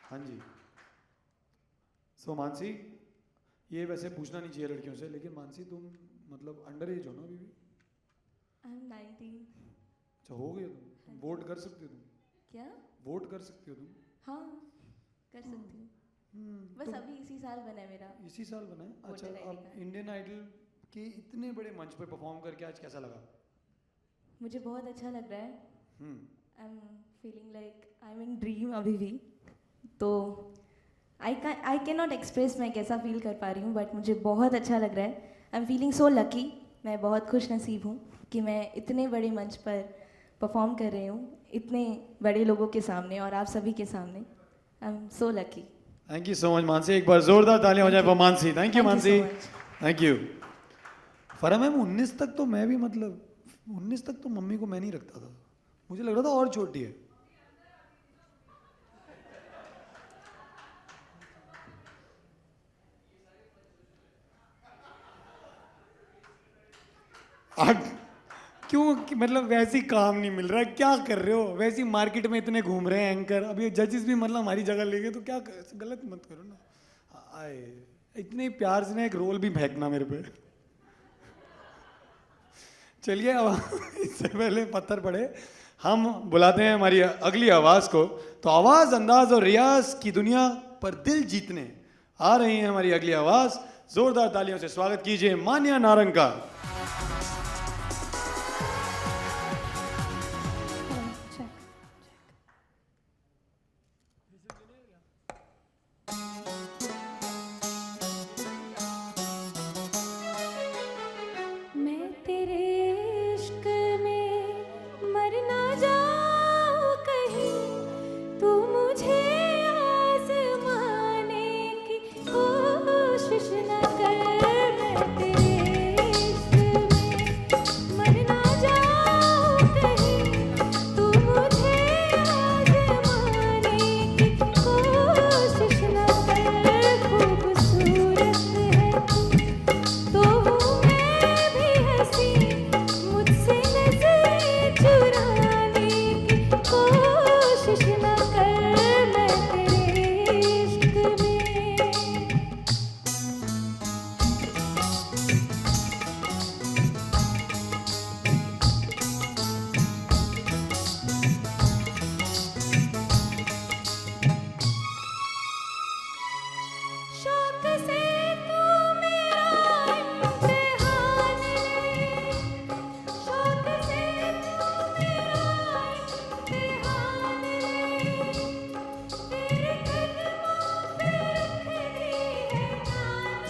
हाँ जी सो मानसी ये वैसे पूछना नहीं चाहिए लड़कियों से लेकिन मानसी तुम मतलब अंडर एज हो ना अभी भी? I am 19। अच्छा हो गए तुम वोट कर सकते हो तुम? क्या? वोट कर सकते हो तुम? हाँ कर सकती हूँ। बस तो अभी इसी साल बना है मेरा। इसी साल बना है? अच्छा वोटर ID अब कार्ड। इंडियन आइडल के इतने बड़े मंच पे परफॉर्म करके आज कैसा लगा? मुझे बहुत अच्छा लग रहा है। Hmm I am feeling like I am in dream अभी भी। तो आई कैन नॉट एक्सप्रेस मैं कैसा फील कर पा रही हूँ बट मुझे बहुत अच्छा लग रहा है। I am feeling so lucky. मैं बहुत खुश नसीब हूँ कि मैं इतने बड़े मंच पर परफॉर्म कर रही हूँ इतने बड़े लोगों के सामने और आप सभी के सामने। I am so lucky. Thank you so much Mansi एक बार जोरदार तालियां हो जाए for Mansi. Thank you Mansi thank you. फरा मैम 19 तक तो मैं भी मतलब 19 तक तो मम्मी को मैं नहीं रखता था मुझे लग रहा था और छोटी है। आज क्यों मतलब वैसी काम नहीं मिल रहा है क्या कर रहे हो वैसी मार्केट में इतने घूम रहे हैं एंकर अब ये जजेस भी मतलब हमारी जगह ले गए तो क्या गलत मत करो ना। आए इतने प्यार से ना एक रोल भी फेंकना मेरे पे। चलिए अब इससे पहले पत्थर पड़े हम बुलाते हैं हमारी अगली आवाज को। तो आवाज अंदाज और रियाज की दुनिया पर दिल जीतने आ रही है हमारी अगली आवाज। जोरदार तालियों से स्वागत कीजिए मान्या नारंग का। मैं तेरे इश्क में मर ना जाऊं कहीं तू मुझे आज़माने की कोशिश न कर। मैं तेरे इश्क में मर ना जाऊं कहीं तू मुझे आज़माने की कोशिश न कर। खूबसूरत है तू तो हूँ मैं भी हंसी मुझसे नजरें चुराने की कोशिश न कर। मैं तेरे इश्क में शौक से तू मेरा इम्तिहान ले। शौक से तू मेरा इम्तिहान ले। तेरे कदमों पे रख दी है जान।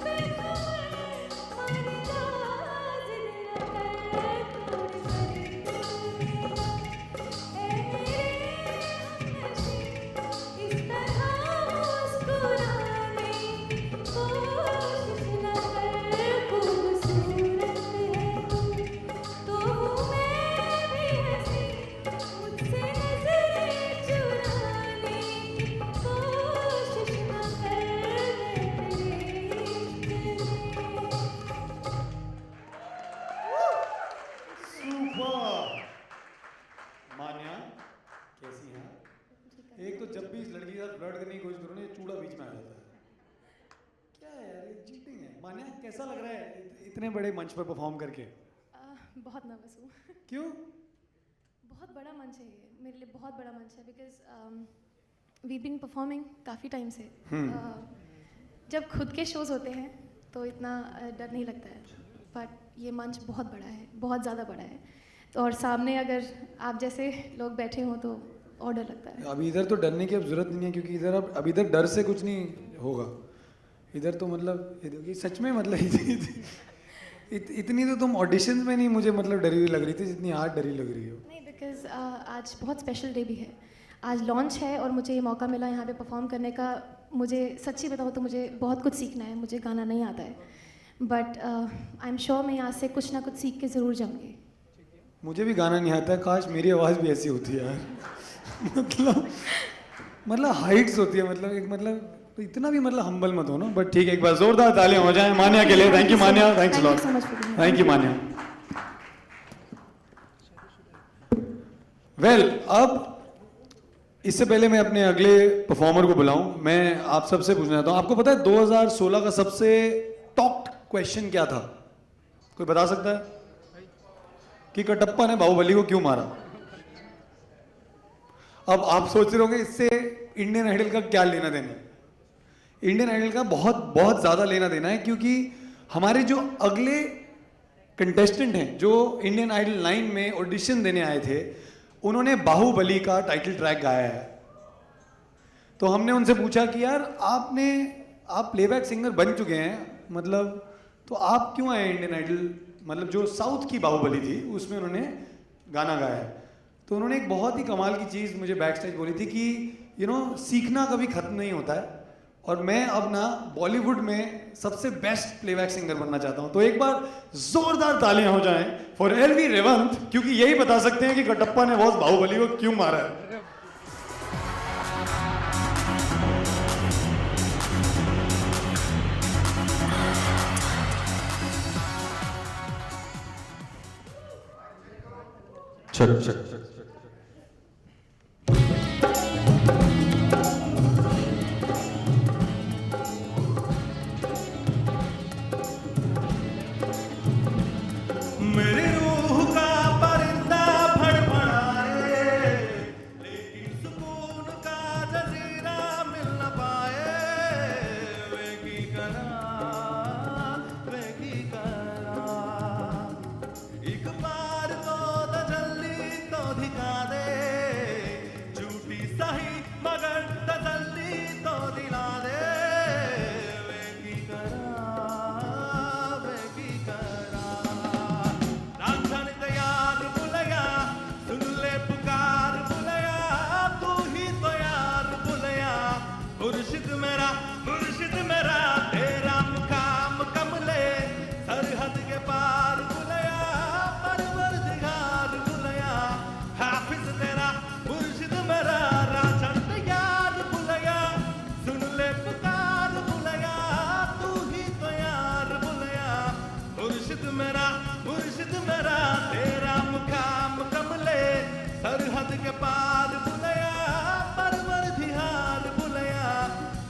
बेखबर मारी जा जिद न कर। तू मेरा ऐ मेरे हमनशी इस तरह मुस्कुराने की कोशिश न कर। खूबसूरत है तू तो हूँ मैं भी हंसी मुझसे नजरें चुराने की कोशिश न कर। मैं तेरे सुपर मान्या कैसी हैं? एक तो जब भी इस लड़की के साथ फ्लर्ट करने की कोशिश करो ना ये चूड़ा बीच में आ जाता है। क्या है यार ये चीटिंग है। मान्या कैसा लग रहा है इतने बड़े मंच पर परफॉर्म करके? बहुत नर्वस हूँ। क्यों? बहुत बड़ा मंच है ये मेरे लिए बहुत बड़ा मंच है बिकॉज वी बीन परफॉर्मिंग काफ़ी टाइम से। जब खुद के शोज़ होते हैं तो इतना डर नहीं लगता है बट ये मंच बहुत बड़ा है बहुत ज़्यादा बड़ा है तो और सामने अगर आप जैसे लोग बैठे हों तो और डर लगता है। अभी इधर तो डरने की अब जरूरत नहीं है क्योंकि इधर अब इधर डर से कुछ नहीं होगा। इधर तो मतलब ये सच में मतलब इतनी तो तुम ऑडिशन में नहीं मुझे मतलब डरी हुई लग रही थी जितनी आज डरी लग रही हो। नहीं बिकॉज आज बहुत स्पेशल डे भी है। आज लॉन्च है और मुझे ये मौका मिला यहाँ पे परफॉर्म करने का। मुझे सच्ची बताऊँ तो मुझे बहुत कुछ सीखना है। मुझे गाना नहीं आता है बट आई एम श्योर मैं यहाँ से कुछ ना कुछ सीख के ज़रूर जाऊँगी। मुझे भी गाना नहीं आता काश मेरी आवाज़ भी ऐसी होती है यार। मतलब हाइट्स होती है मतलब एक मतलब तो इतना भी मतलब हम्बल मत हो ना। बट ठीक है एक बार जोरदार तालियां हो जाएं मान्या के लिए। Thank you Manya. Thanks lot. Thank you Manya. Well अब इससे पहले मैं अपने अगले परफॉर्मर को बुलाऊं, मैं आप सबसे पूछना चाहता हूं, आपको पता है 2016 का सबसे टॉप क्वेश्चन क्या था? कोई बता सकता है कि कटप्पा ने बाहुबली को क्यों मारा? अब आप सोच रहे होंगे इससे इंडियन आइडल का क्या लेना देना? इंडियन आइडल का बहुत बहुत ज्यादा लेना देना है, क्योंकि हमारे जो अगले कंटेस्टेंट हैं जो इंडियन आइडल 9 में ऑडिशन देने आए थे, उन्होंने बाहुबली का टाइटल ट्रैक गाया है। तो हमने उनसे पूछा कि यार आप प्लेबैक सिंगर बन चुके हैं, मतलब तो आप क्यों आए इंडियन आइडल? मतलब जो साउथ की बाहुबली थी उसमें उन्होंने गाना गाया है। तो उन्होंने एक बहुत ही कमाल की चीज़ मुझे बैक स्टेज बोली थी कि सीखना कभी खत्म नहीं होता है, और मैं अब ना बॉलीवुड में सबसे बेस्ट प्लेबैक सिंगर बनना चाहता हूं। तो एक बार जोरदार तालियां हो जाएं फॉर एलवी रेवंत, क्योंकि यही बता सकते हैं कि कटप्पा ने बॉस बाहुबली को क्यों मारा है। मेरी रूह का परिंदा फड़फड़ाए, लेकिन सुकून का जजीरा मिल न पाए। वे की करा एक बार तो तजल्ली तो दिखा दे, झूठी सही मगर तजल्ली तो दिला दे। वे की करा रांझन तैयार बुलया, सुन ले पुकार बुलया, तू ही तो यार बुलया। मुर्शिद मेरा तेरा मुकाम कमले, सरहद के पार बुलया, परवरदिगार बुलया। हाफिज तेरा मुर्शिद मेरा, रांझन तैयार बुलया, सुन ले पुकार बुलया, तू ही तो यार बुलया। मुर्शिद मेरा तेरा मुकाम कमले, सरहद के पार बुलया, परवरदिगार बुलया।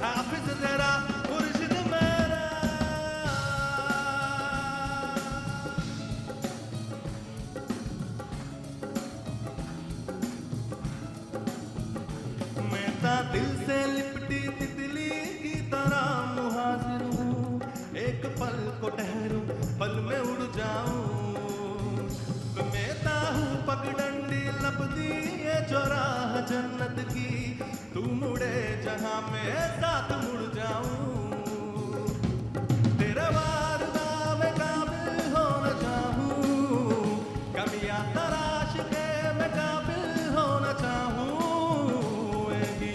हाफिज तेरा मुर्शिद मेरा। मैं ता दिल से लिपटी तितली की तरह मुहाजिर हूँ, एक पल को ठहरूं पल में उड़ जाऊं। मैं ता हूँ पगडंडी लपदी ये चौराह जन्नत की, तू मुड़े जहां मैं साथ मुड़ जाऊं। तेरे वारदा में काबिल होना चाहूं, कमियां तराश के मैं काबिल होना चाहूं। वे की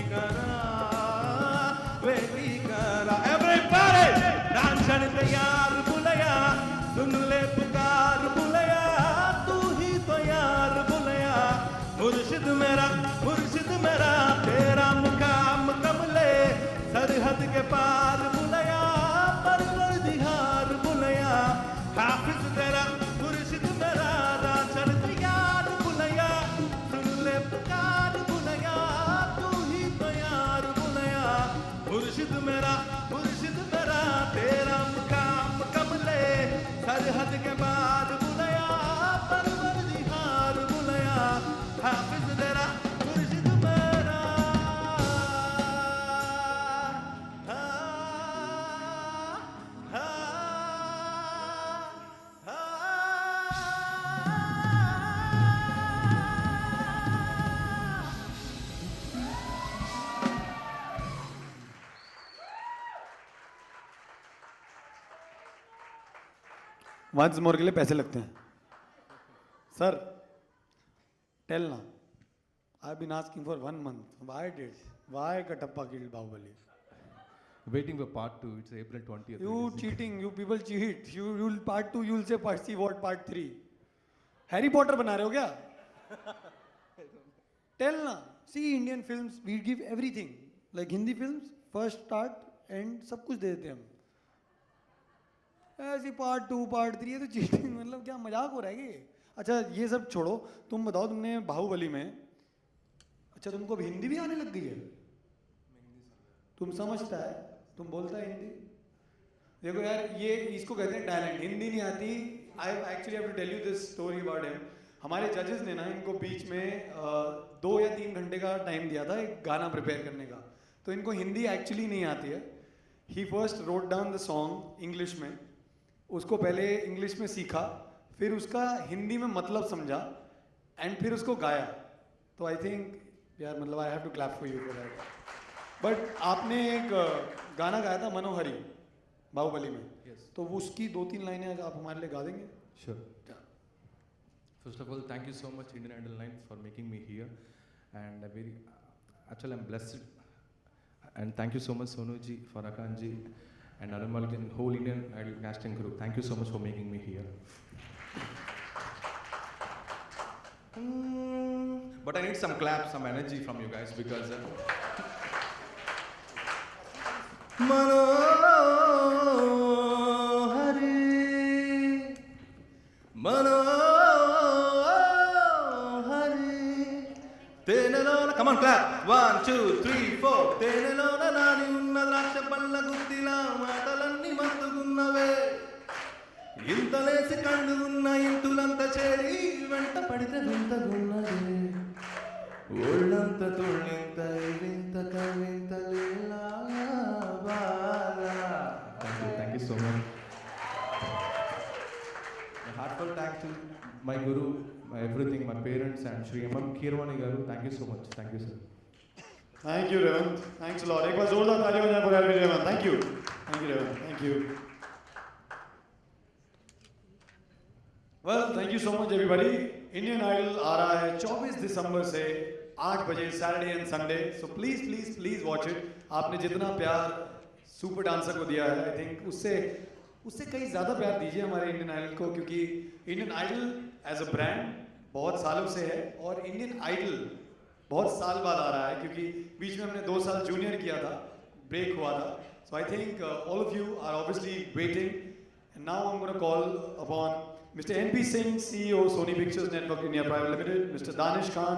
करा एवरीबॉडी, रांझन तैयार बुलया, सुन ले पुकार बुलया, तू ही तो यार बुलया। मुर्शिद मेरा तेरा मुकाम कमले, सरहद के पार बुलया, परवरदिगार बुलया। हाफिज तेरा मुर्शिद मेरा, रांझन तैयार बुलया, सुन ले पुकार बुलया, तू ही तो यार बुलया। मुर्शिद मेरा तेरा मुकाम कमले, सरहद के पार बुलया, परवरदिगार बुलया। हाफिज तेरा मुर्शिद मेरा। वंस मोर के लिए पैसे लगते हैं सर। टेल ना, I been asking for 1 month, why Katappa killed Bahubali? Waiting for part 2. It's April 20th. You cheating, you people cheat. You'll part 2, you'll say part 3, what part 3? Harry Potter बना रहे हो क्या? Tell ना, see Indian films, we give everything. Like Hindi films, first start end सब कुछ दे देते हैं हम। ऐसी पार्ट 2 पार्ट 3 ये तो चीटिंग, मतलब क्या मजाक हो रहा है ये? अच्छा ये सब छोड़ो, तुम बताओ तुमने बाहुबली में, अच्छा तुमको अब हिंदी भी आने लग गई है? तुम समझता है, तुम बोलता है हिंदी? देखो यार, ये इसको कहते हैं टैलेंट। हिंदी नहीं आती। I actually have to tell you this story about him. हमारे जजेस ने ना इनको बीच में 2 या 3 घंटे का टाइम दिया था एक गाना प्रिपेयर करने का, तो इनको हिंदी एक्चुअली नहीं आती है। He first wrote down the song English में, उसको पहले इंग्लिश में सीखा, फिर उसका हिंदी में मतलब समझा एंड फिर उसको गाया। तो आई थिंक यार मतलब I have to clap for you for that. But आपने एक गाना गाया था मनोहरी बाहुबली में, तो वो उसकी 2-3 लाइनें आप हमारे लिए गा देंगे? Sure. First of all, thank you so much Indian Idol 9 for making me here, and actually I'm blessed, and thank you so much Sonu ji, Farhan ji, and Anumal and whole Indian Idol casting crew. Thank you so much for making me here. But I need some claps, some energy from you guys because. Come on, clap. 1, 2, 3, 4. తేనెలోన Nani ఉన్న ద్రాక్ష పళ్ళ గుత్తిలా మాటలన్నీ మత్తుకున్నవే, ఇంతలేసి కళ్ళు ఉన్న ఇంతులంత చేరి వెంట పడితే వింతగున్నదే, ఒళ్ళంత తుళ్ళింత వింత కవింత లీలా Bala. Thank you so much. A heartfelt thanks to my guru, my everything, my parents, and Shri M.M. Keeravani garu. Thank you so much. Thank you, sir. Thank you, Revant. Thanks a lot. एक बार जोरदार ताली हो जाए for LV Revant. Thank you. Thank you, Revant. Thank you. Well, thank you so much, everybody. Indian Idol आ रहा है 24 दिसंबर से 8 बजे Saturday and Sunday. So please, please, please watch it. आपने जितना प्यार सुपर डांसर को दिया है, I think उससे कहीं ज़्यादा प्यार दीजिए हमारे इंडियन आइडल को, क्योंकि Indian Idol as a brand बहुत सालों से है और इंडियन आइडल बहुत साल बाद आ रहा है, क्योंकि बीच में हमने 2 साल जूनियर किया था, ब्रेक हुआ था. So I think all of you are obviously waiting, and now I am gonna call upon Mr. N.P. Singh, CEO, Sony Pictures Network India Private Limited, Mr. Danish Khan,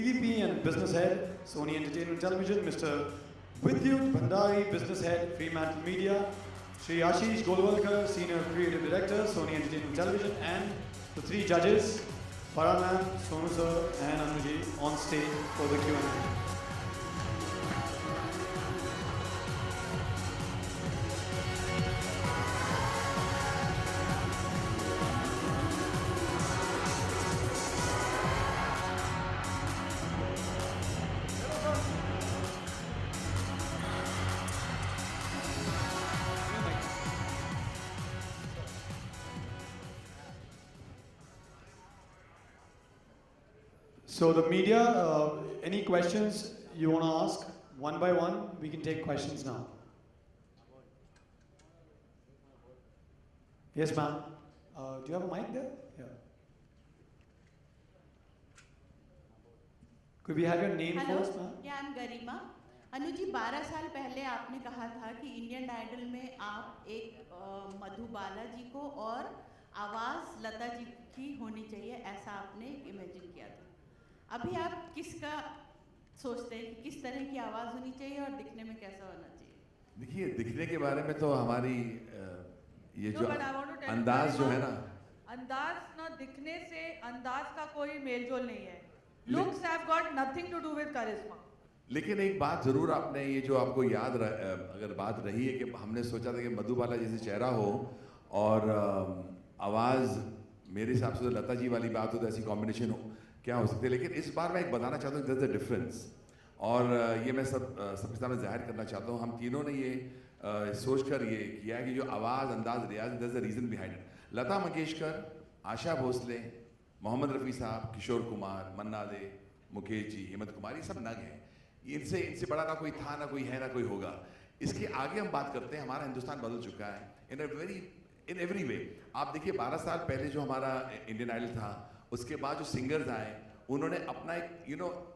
EVP and Business Head, Sony Entertainment Television, Mr. Vidyut Bhandari, Business Head, Fremantle Media, Shri Ashish Golwalkar, Senior Creative Director, Sony Entertainment Television, and the 3 judges, Farhan ma'am, Sonu sir, and Anuji on stage for the Q&A. So the media, any questions you want to ask, one by one, we can take questions now. Yes, ma'am. Do you have a mic there? Yeah. Could we have your name first, ma'am? Yeah, I'm Garima. Anu ji, 12 साल पहले आपने कहा था कि Indian Idol में आप एक मधुबाला जी को और आवाज़ लता जी की होनी चाहिए, ऐसा आपने इमेजिन किया था. अभी आप किसका सोचते हैं कि किस तरह की आवाज़ होनी चाहिए और दिखने में कैसा होना चाहिए? देखिए, दिखने के बारे में तो हमारी ये जो अंदाज जो है ना, अंदाज ना दिखने से अंदाज का कोई मेलजोल नहीं है. Looks have got nothing to do with charisma. लेकिन एक बात जरूर आपने, ये जो आपको याद अगर बात रही है कि हमने सोचा था कि मधुबाला जैसे चेहरा हो और आवाज़ मेरे हिसाब से तो लता जी वाली बात हो, तो ऐसी कॉम्बिनेशन हो क्या हो सकती है. लेकिन इस बार मैं एक बताना चाहता हूँ, there's a difference, और ये मैं सबके सामने जाहिर करना चाहता हूँ. हम तीनों ने ये सोच कर ये किया कि जो आवाज़, अंदाज, रियाज, there's a reason behind it. Lata Mangeshkar, Asha Bhosle, Mohammad Rafi साहब, किशोर कुमार, मन्ना डे, मुकेश जी, हेमंत कुमार, ये सब नग हैं. इनसे बड़ा ना कोई था, ना कोई है, ना कोई होगा. इसके आगे हम बात करते हैं. हमारा हिंदुस्तान बदल चुका है इन एवरी वे. आप देखिए, 12 साल पहले जो हमारा इंडियन आइडल था, उसके बाद जो सिंगर्स आए उन्होंने अपना एक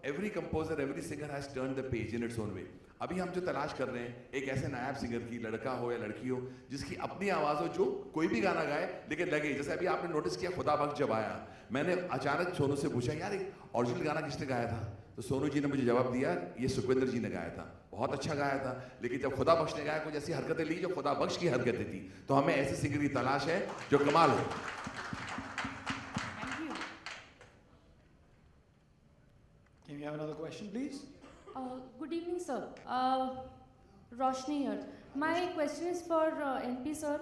every composer every singer has turn the page in its own way. अभी हम जो तलाश कर रहे हैं एक ऐसे नायाब सिंगर की, लड़का हो या लड़की हो, जिसकी अपनी आवाज़ हो, जो कोई भी गाना गाए लेकिन लगे। जैसे अभी आपने नोटिस किया खुदा बख्श जब आया, मैंने अचानक सोनू से पूछा यार एक ओरिजिनल गाना किसने गाया था, तो सोनू जी ने मुझे जवाब दिया ये सुखविंदर जी ने गाया था, बहुत अच्छा गाया था। लेकिन जब खुदा बख्श ने गाया कुछ ऐसी हरकतें ली जो खुदा बख्श की हरकतें थी। तो हमें ऐसे सिंगर की तलाश है जो कमाल हो। Can we have another question, please? Good evening, sir. Roshni here. My question is for NP sir.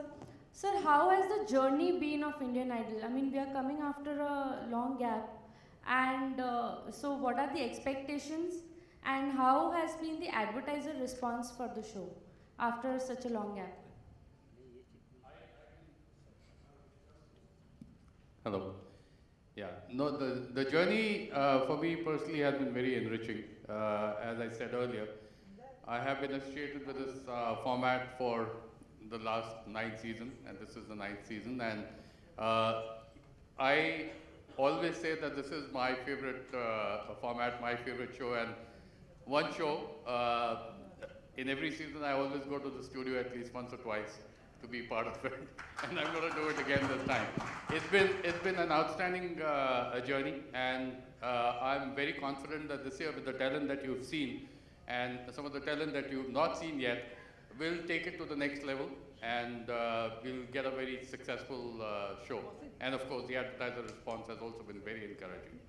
Sir, how has the journey been of Indian Idol? I mean, we are coming after a long gap, and so what are the expectations, and how has been the advertiser response for the show after such a long gap? Hello. Yeah, no, the journey for me personally has been very enriching. As I said earlier, I have been associated with this format for the last 9th season, and this is the 9th season. And I always say that this is my favorite format, my favorite show. And one show, in every season, I always go to the studio at least once or twice to be part of it, and I'm going to do it again this time. It's been an outstanding journey, and I'm very confident that this year, with the talent that you've seen and some of the talent that you've not seen yet, we'll take it to the next level, and we'll get a very successful show. And of course, the advertiser response has also been very encouraging.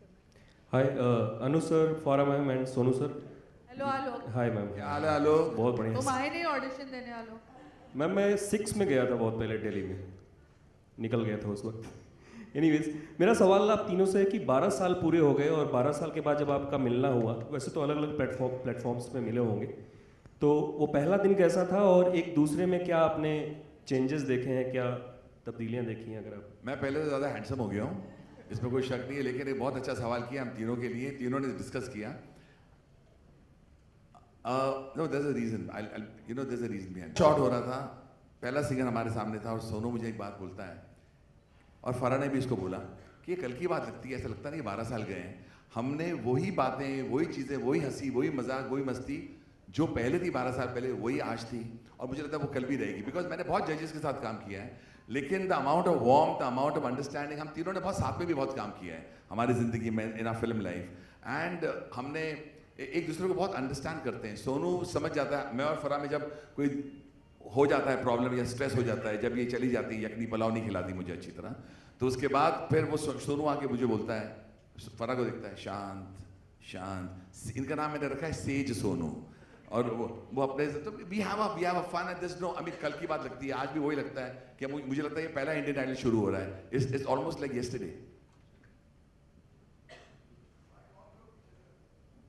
Hi, Anu sir, Farah ma'am, and Sonu sir. Hello Alok. Hi ma'am. Hello. बहुत बढ़िया। तुम आए नहीं audition देने आलोक? Ma'am मैं 6 में गया था बहुत पहले दिल्ली में, निकल गया था उस वक्त। एनीवेज, मेरा सवाल आप तीनों से है कि 12 साल पूरे हो गए और 12 साल के बाद जब आपका मिलना हुआ, वैसे तो अलग अलग प्लेटफॉर्म्स पे मिले होंगे, तो वो पहला दिन कैसा था और एक दूसरे में क्या आपने चेंजेस देखे हैं, क्या तब्दीलियाँ देखी हैं? अगर आप। मैं पहले से ज़्यादा हैंडसम हो गया हूँ, इसमें कोई शक नहीं है, लेकिन एक बहुत अच्छा सवाल किया हम तीनों के लिए, तीनों ने डिस्कस किया। No, there's a reason. There's a reason behind. Shot हो रहा था, पहला सिंगर हमारे सामने था और सोनू मुझे एक बात बोलता है, और फरा ने भी इसको बोला कि ये कल की बात लगती है, ऐसा लगता नहीं 12 साल गए हैं। हमने वही बातें, वही चीज़ें, वही हंसी, वही मजाक, वही मस्ती जो पहले थी 12 साल पहले, वही आज थी, और मुझे लगता है वो कल भी रहेगी। बिकॉज मैंने बहुत जजेस के साथ काम किया है, लेकिन the amount of warm, the amount of understanding, हम तीनों ने बहुत साथ में भी बहुत काम किया है हमारी ज़िंदगी में, in our film life, and हमने एक दूसरे को बहुत अंडरस्टैंड करते हैं। सोनू समझ जाता है, मैं और फरा में जब कोई हो जाता है प्रॉब्लम या स्ट्रेस हो जाता है, जब ये चली जाती है यखनी पुलाव नहीं खिलाती मुझे अच्छी तरह, तो उसके बाद फिर वो सोनू आके मुझे बोलता है, फरा को देखता है, शांत शांत, इनका नाम मैंने रखा है सेज सोनू, और वो अपने तो we have a fun at this. No, I mean कल की बात लगती है, आज भी वही लगता है कि मुझे लगता है ये पहला इंडियन आइडल शुरू हो रहा है, it's almost like yesterday.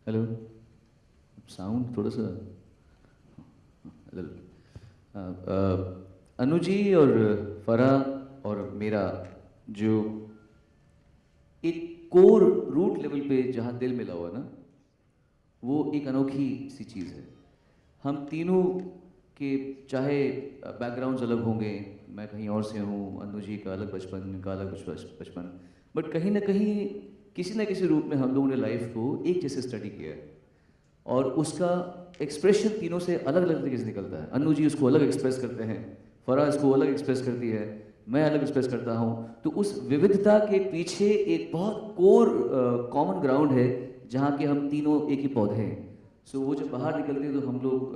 Hello, sound थोड़ा सा अनु जी और फराह और मेरा जो एक कोर रूट लेवल पे जहाँ दिल मिला हुआ ना, वो एक अनोखी सी चीज़ है। हम तीनों के चाहे बैकग्राउंड्स अलग होंगे, मैं कहीं और से हूँ, अनु जी का अलग बचपन, इनका अलग बचपन, बट कहीं ना कहीं किसी न किसी रूप में हम लोगों ने लाइफ को एक जैसे स्टडी किया है, और उसका एक्सप्रेशन तीनों से अलग अलग तरीके से निकलता है। अनु जी उसको अलग एक्सप्रेस करते हैं, फराह इसको अलग एक्सप्रेस करती है, मैं अलग एक्सप्रेस करता हूँ। तो उस विविधता के पीछे एक बहुत कोर कॉमन ग्राउंड है जहाँ के हम तीनों एक ही पौधे हैं। सो वो जब बाहर निकलते हैं तो हम लोग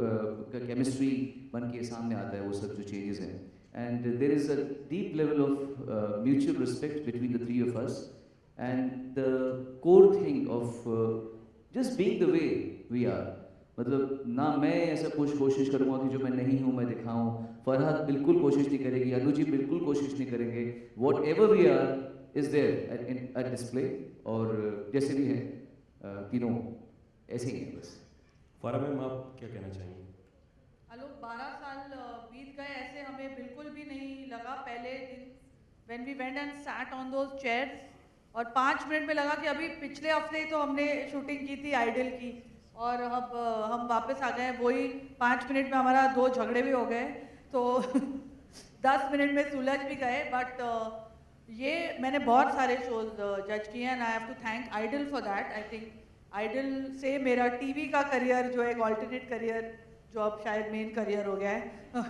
का केमिस्ट्री बन के सामने आता है, वो सब जो चेंजेस हैं, and there is a deep level of mutual respect between the three of us, and the core thing of just being the way we are. मतलब ना मैं ऐसा कुछ कोशिश करूँगा कि जो मैं नहीं हूँ मैं दिखाऊँ, फरहत बिल्कुल कोशिश नहीं करेगी, अनु जी बिल्कुल कोशिश नहीं करेंगे, whatever we are is there at display, और जैसे भी हैं तीनों ऐसे ही हैं बस। फराह मैम, आप क्या कहना चाहेंगे? आलोक, 12 साल बीत गए ऐसे हमें बिल्कुल भी नहीं लगा। पहले दिन when we went and sat on those chairs, और 5 मिनट में लगा कि अभी पिछले हफ्ते ही तो हमने शूटिंग की थी आइडल की, और अब हम वापस आ गए। वही 5 मिनट में हमारा 2 झगड़े भी हो गए, तो 10 मिनट में सुलझ भी गए, बट ये मैंने बहुत सारे शोज जज किए हैं and I have to thank Idol for that. I think Idol से मेरा टीवी का करियर जो एक ऑल्टरनेट करियर जो अब शायद मेन करियर हो गया है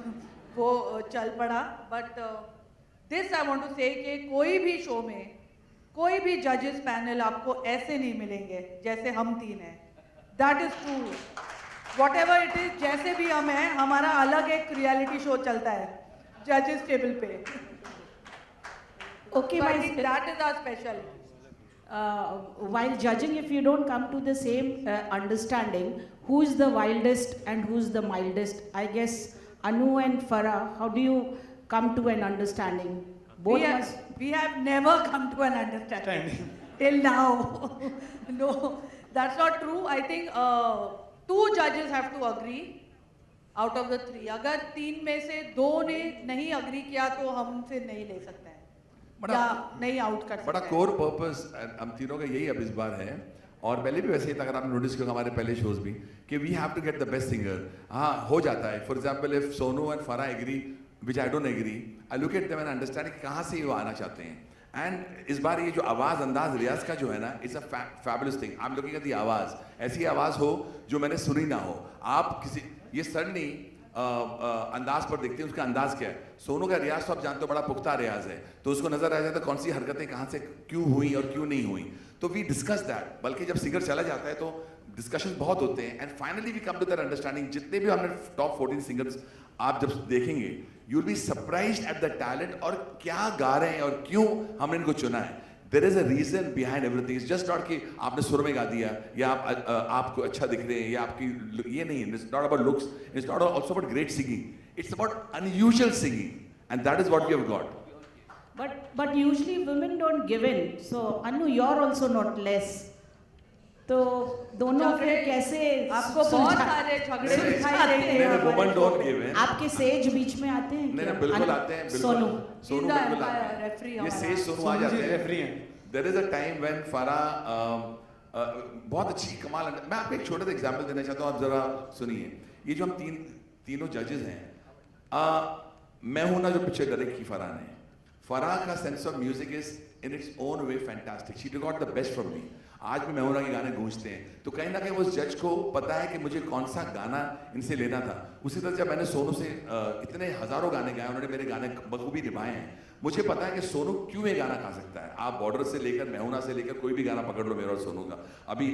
वो चल पड़ा. But this I want to say कि कोई भी शो में कोई भी जजेस पैनल आपको ऐसे नहीं मिलेंगे जैसे हम तीन हैं. That is true. What ever it is, जैसे भी हम हैं, हमारा अलग एक रियलिटी शो चलता है जजेस टेबल पे. Okay, that is our special. While judging, if you don't come to the same understanding, who is the wildest and who's the mildest? I guess Anu and Farah, how do you come to an understanding? We have never come to an understanding till now. No, that's not true. I think 2 judges have to agree out of the 3. अगर 3 में से 2 ने नहीं agree किया तो हम फिर नहीं ले सकते हैं या नहीं आउट कर सकते. बड़ा कोर पर्पस हम तीनों का यही अब इस बार है, और पहले भी वैसे ही था. अगर आपने नोटिस किया हमारे पहले शोज भी कि we have to get the best singer. हाँ, हो जाता है. For example if Sonu and Farah agree which I don't agree, I look at them and understand कहाँ से वो आना चाहते हैं. एंड इस बार ये जो आवाज़ अंदाज रियाज का जो है ना, it's a fabulous thing. I am looking at the आवाज़, ऐसी आवाज़ हो जो मैंने सुनी ना हो. आप किसी ये सडनली अंदाज पर देखते हैं उसका अंदाज क्या है. सोनू का रियाज तो आप जानते हो बड़ा पुख्ता रियाज है, तो उसको नजर आ जाता है कौन सी हरकतें कहाँ से क्यों हुई और क्यों नहीं हुई. तो वी डिस्कस दैट. बल्कि जब सिंगर चला जाता है तो डिस्कशन बहुत होते हैं and finally we come to that understanding. जितने भी हमने टॉप 14 सिंगर्स आप जब देखेंगे you will be surprised at the talent और क्या गा रहे हैं और क्यों हमने इनको चुना है. There is a reason behind everything. It's just not कि आपने सुर में गा दिया या आपको अच्छा दिख रहे हैं या आपकी ये नहीं. It's not about looks, it's not also about great singing, it's about unusual singing and that is what we have got. But usually women don't give in. So Anu, you're also not less. तो दोनों फिर कैसे आपको बहुत सारे झगड़े दिखाई देते हैं. Women don't give in. आपके सेज बीच में आते हैं? नहीं, बिल्कुल आते हैं. सोनू बिल्कुल आते हैं. ये सेज सोनू आ जाते हैं. रेफरी हैं. There is a time when Farah बहुत अच्छी कमाल. मैं आपको एक छोटा सा एग्जांपल देना चाहता हूँ, आप जरा सुनिए. ये जो हम तीनों जजेस हैं, मैं हूं ना जो पिक्चर डायरेक्ट की फरा ने. फरा का sense of music is in its own way fantastic. She got the best from me. आज भी मेहुना के गाने गूंजते हैं, तो कहीं ना कहीं उस जज को पता है कि मुझे कौन सा गाना इनसे लेना था. उसी तरह जब मैंने सोनू से इतने हजारों गाने गाए, उन्होंने मेरे गाने बखूबी निभाए हैं. मुझे पता है कि सोनू क्यों ये गाना गा सकता है. आप बॉर्डर से लेकर मेहुना से लेकर कोई भी गाना पकड़ लो मेरा और सोनू का. अभी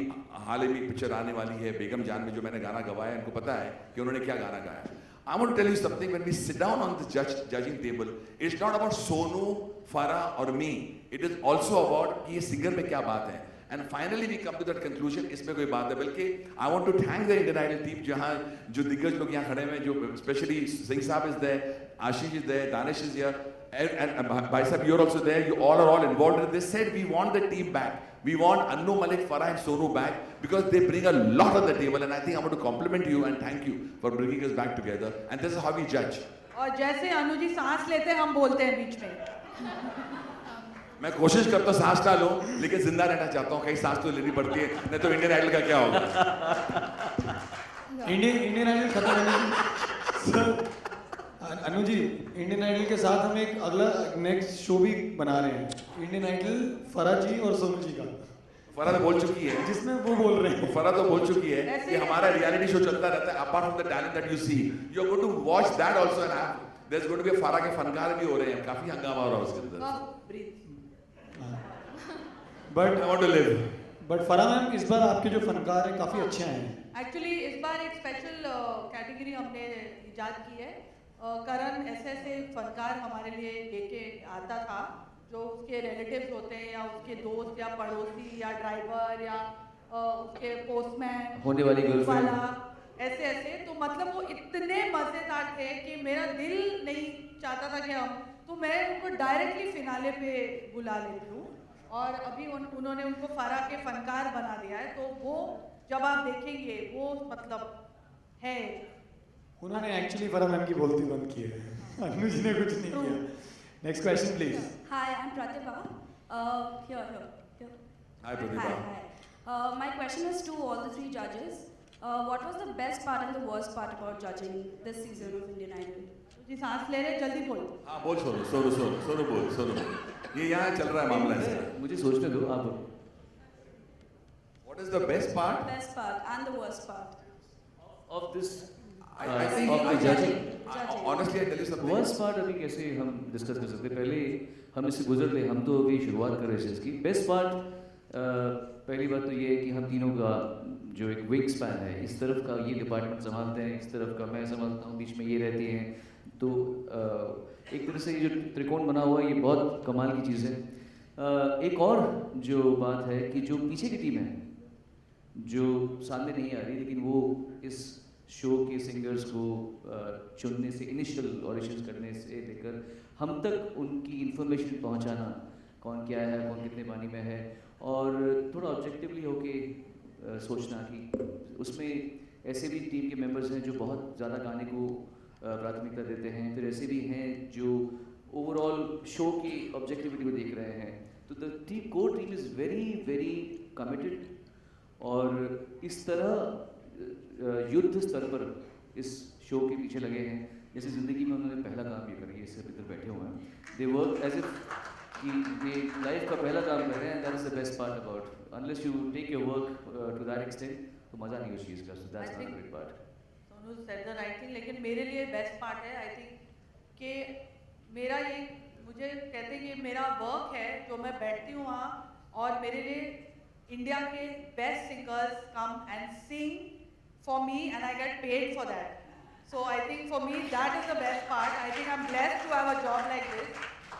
हाल ही में पिक्चर आने वाली है बेगम जान में जो मैंने गाना गवाया, इनको पता है कि उन्होंने क्या गाना गाया. I want to tell you something. When we sit down on the judging table, it's not about Sonu, Farah or me. It is also about कि ये singer में क्या बात है. And finally we come to that conclusion. इसमें कोई बात है. बल्कि I want to thank the Indian Idol team जहाँ जो दिग्गज लोग यहाँ खड़े हैं, जो especially Singh साहब is there, Ashish is there, Danish is here, and Bhai Sahab, you're also there. You all are all involved. And they said we want the team back. We want Anu, Malik, Farah and Sonu back because they bring a lot on the table, and I think I want to compliment you and thank you for bringing us back together. And this is how we judge. और जैसे अनु जी सांस लेते हैं हम बोलते हैं बीच में. मैं कोशिश करता हूँ सांस ना लूं, लेकिन जिंदा रहना चाहता हूँ. कहीं सांस तो लेनी पड़ती है, नहीं तो इंडियन आइडल का क्या होगा. इंडियन आइडल खत्म होने. अनु जी, इंडियन आइडल के साथ हम एक अगला नेक्स्ट शो भी बना रहे हैं. इंडियन आइडल फराह जी और सोनू जी का. फराह तो बोल चुकी है, जिसमें वो बोल रहे हैं. फराह तो बोल चुकी है कि हमारा रियलिटी शो चलता रहता है. Apart from the talent that you see, you are going to watch that also. And there is going to be Farah के फनकार भी हो रहे हैं. काफी हंगामा हो रहा है उसके अंदर. But I want to live. But Farah ma'am, इस बार आपके जो फनकार हैं काफी अच्छे हैं. एक्चुअली इस बार एक स्पेशल कैटेगरी हमने इजाद की है. करण ऐसे फनकार हमारे लिए लेके आता था जो उसके रिलेटिव्स होते हैं या उसके दोस्त या पड़ोसी या ड्राइवर या उसके पोस्टमैन होने वाली गर्लफ्रेंड, ऐसे. तो मतलब वो इतने मज़ेदार थे कि मेरा दिल नहीं चाहता था कि तो मैं उनको डायरेक्टली फिनाले पे बुला लेती हूँ. और अभी उन्होंने उनको फराह के फनकार बना दिया है. तो वो जब आप देखेंगे वो मतलब है. उन्होंने एक्चुअली फराह मैम की बोलती बंद की है. अनु जी ने कुछ नहीं किया. Next question please. Hi, I'm Pratibha. Here. Hi, Pratibha. Hi. My question is to all the 3 judges. What was the best part and the worst part about judging this season of Indian Idol? जी सांस ले रहे, जल्दी बोलो। हाँ बोल सोनू बोल। ये यहाँ चल रहा है मामला है। मुझे सोचने दो आप। What is the best part? Best part and the worst part. Of this I think of the judging. Honestly, I tell you something. Worst part अभी कैसे हम डिस्कस कर सकते हैं? पहले हम इससे गुजर ले, हम तो अभी शुरुआत कर रहे हैं इसकी। बेस्ट पार्ट पहली बात तो ये है कि हम तीनों का जो एक विंग स्पैन है, इस तरफ का ये डिपार्टमेंट संभालते हैं, इस तरफ का मैं संभालता हूँ, बीच में ये रहती हैं, तो एक तरह से ये जो त्रिकोण बना हुआ है ये बहुत कमाल की चीज़ है। एक और जो बात है कि जो पीछे की टीम है जो सामने नहीं आ रही, लेकिन वो इस शो के सिंगर्स को चुनने से, इनिशियल ऑडिशंस करने से लेकर हम तक उनकी इन्फॉर्मेशन पहुंचाना, कौन क्या है, कौन कितने पानी में है, और थोड़ा ऑब्जेक्टिवली होके सोचना कि उसमें ऐसे भी टीम के मेंबर्स हैं जो बहुत ज़्यादा गाने को प्राथमिकता देते हैं, फिर ऐसे भी हैं जो ओवरऑल शो की ऑब्जेक्टिविटी को देख रहे हैं। तो the team core team is very very committed, और इस तरह युद्ध स्तर पर इस शो के पीछे लगे हैं जैसे ज़िंदगी में उन्होंने पहला काम ये करेंगे। इससे इधर बैठे हुए हैं, दे वर्क एज इफ कि ये लाइफ का पहला काम कर रहे हैं। That is the best part about, unless you take your work to that extent तो मज़ा नहीं उस चीज़ का। So that's not a great part. Sonu said the right thing, लेकिन मेरे लिए बेस्ट पार्ट है आई थिंक कि मेरा ये, मुझे कहते हैं कि मेरा वर्क है जो मैं बैठती हूँ वहाँ, और मेरे लिए इंडिया के best singers come and sing for me and I get paid for that. So I think for me that is the best part. I think I am blessed to have a job like this,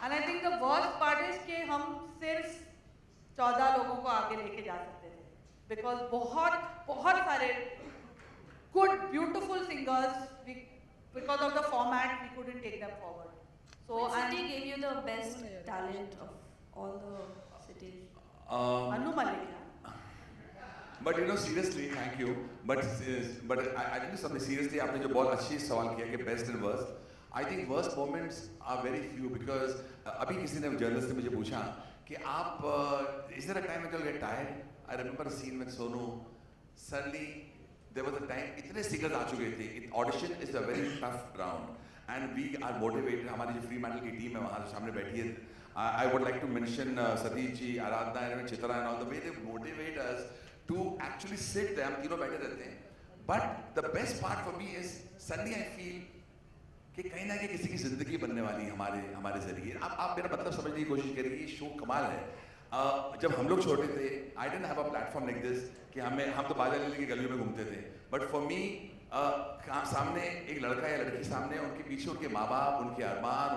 and I think the worst part is कि हम सिर्फ 14 लोगों को आगे लेके जा सकते थे, बिकॉज बहुत सारे good beautiful singers, because of the format we couldn't take them forward. So which city gave you the best talent of all the cities? Anu Malik. But you know, seriously, thank you. But I think something seriously, आपने जो बहुत अच्छी सवाल किया कि best and worst. I think worst moments are very few because अभी किसी ने जर्नलिस्ट ने मुझे पूछा कि आप is there a time when you get tired? I remember a scene with Sonu. Suddenly there was a time इतने singers आ चुके थे. Audition is a very tough round, and we are motivated. हमारी जो फ्री मेटल की team है वहाँ सामने बैठी है. I would like to mention Satish ji, Aradhana and Chitra and all the way they motivate us to actually sit there. हम तीनों बैठे रहते हैं. But the best part for me is suddenly I feel कि कहीं ना कहीं किसी की जिंदगी बनने वाली हमारे जरिए. आप मेरा मतलब समझने की कोशिश करिए. ये शो कमाल है. जब हम लोग छोटे थे, I didn't have a platform like this कि हम तो बाजा लेके गलियों में घूमते थे. बट फॉर मी सामने एक लड़का या लड़की सामने, उनके पीछे उनके माँ बाप, उनके अरमान,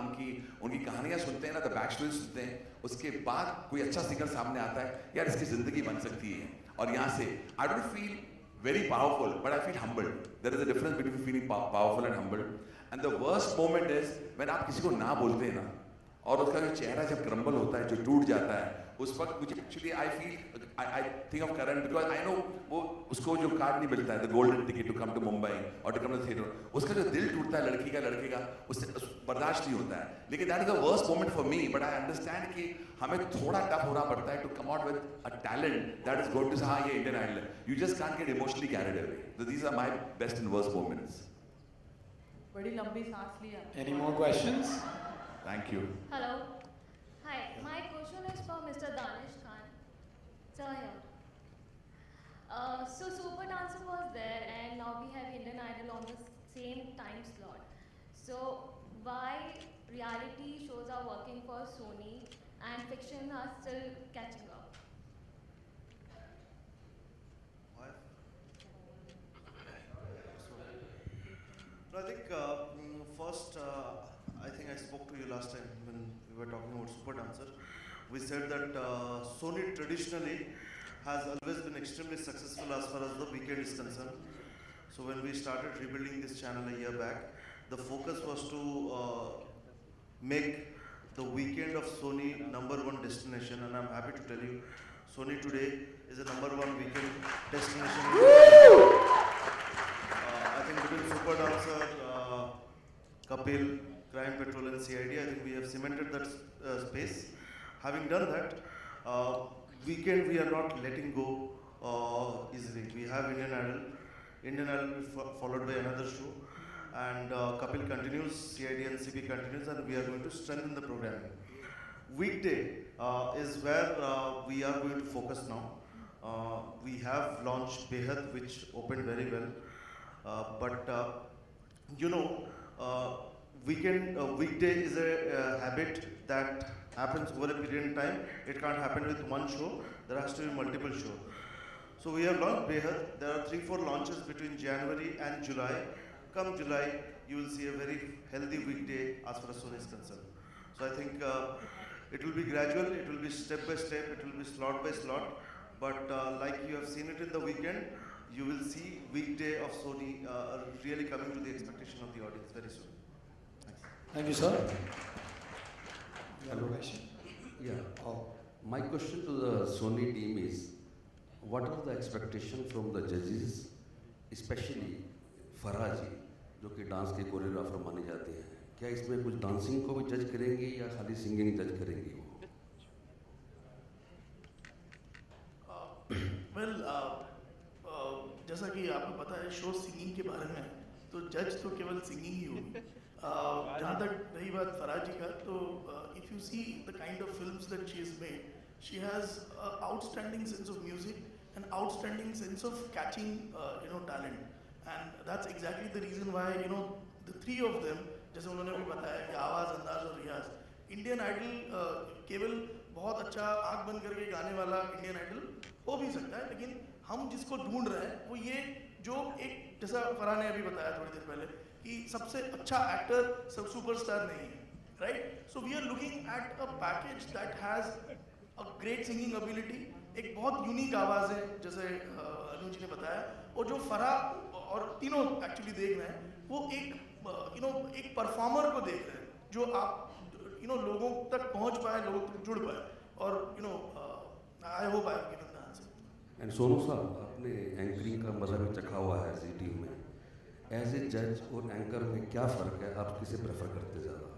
उनकी कहानियाँ सुनते हैं ना, द बैक स्टोरी सुनते हैं. उसके बाद कोई अच्छा सिंगर सामने आता है, यार इसकी जिंदगी बन सकती है. और यहाँ से I don't feel very powerful, but I feel humbled. There is a difference between feeling powerful and humble. And the worst moment is when आप किसी को ना बोलते हैं ना, और उसका जो चेहरा जब क्रम्बल होता है, जो टूट जाता है, उस वक्त मुझे actually I think of Karan because I know वो उसको जो कार्ड नहीं मिलता है, the golden ticket to come to Mumbai or to come to the theatre, उसका जो दिल टूटता है लड़के का उससे बर्दाश्त नहीं होता है. लेकिन that is the worst moment for me, but I understand कि हमें थोड़ा टफ होना पड़ता है to come out with a talent that is going to say हाँ ये Indian Idol. You just can't get emotionally carried away. So these are my best and worst moments. बड़ी लंबी सांस लिया. Any more questions? Thank you. Hello. Hi. My question is for Mr. Danish Khan. Sir, here. So Super Dancer was there, and now we have Indian Idol on the same time slot. So why reality shows are working for Sony and fiction are still catching up? No, I think first, I think I spoke to you last time when we were talking about Super Dancer. We said that Sony traditionally has always been extremely successful as far as the weekend is concerned. So when we started rebuilding this channel a year back, the focus was to make the weekend of Sony #1 destination, and I'm happy to tell you, Sony today is the #1 weekend destination. I think between Super Dancer, Kapil, Crime Patrol and CID, I think we have cemented that space. Having done that, weekend we are not letting go easily. We have Indian Idol. Indian Idol will be followed by another show. and Kapil continues, CID and CP continues, and we are going to strengthen the programming. Weekday is where we are going to focus now. We have launched Behad, which opened very well, but you know, weekday is a habit that happens over a period in time. It can't happen with one show. There has to be multiple shows. So we have launched Behad. There are 3-4 launches between January and July. Come July, you will see a very healthy weekday as far as Sony is concerned. So I think it will be gradual, it will be step by step, it will be slot by slot. But like you have seen it in the weekend, you will see weekday of Sony really coming to the expectation of the audience very soon. Thanks. Thank you, sir. Hello. Yeah. My question to the Sony team is, what are the expectations from the judges, especially Farah जी, जो कि dance के choreographer माने जाते हैं? क्या इसमें कुछ dancing को भी जज करेंगे या खाली सिंगिंग जज करेंगे वो? Well, जैसा कि आपको पता है शो सिंगिंग के बारे में, तो जज तो केवल सिंगिंग ही होगी. जहाँ तक रही बात फराह जी का, तो if you see the kind of films that she has made, she has outstanding sense of music and outstanding sense of catching talent. And that's exactly the reason why, the three of them, जैसे उन्होंने भी बताया कि आवाज़, अंदाज और रियाज, Indian idol केवल बहुत अच्छा आँख बंद करके गाने वाला इंडियन आइडल हो भी सकता है, लेकिन हम जिसको ढूंढ रहे हैं वो ये जो एक, जैसा फराह ने अभी बताया थोड़ी देर पहले, कि सबसे अच्छा एक्टर सब सुपरस्टार नहीं है, right? So we are looking at a package that has a great singing ability, एक बहुत यूनिक आवाज़ है, जैसे अनु जी ने बताया, और जो फराह और तीनों एक्चुअली देख रहे हैं, वो एक एक परफॉर्मर को देख रहे हैं जो आप लोगों तक पहुंच पाए, लोगों तक जुड़ पाए, और I hope I have given the answer. And Sonu साहब, आपने एंकरिंग का मजा भी चखा हुआ है जी टीम में. एज ए जज और एंकर में क्या फ़र्क है? आप किसे प्रेफर करते ज़्यादा?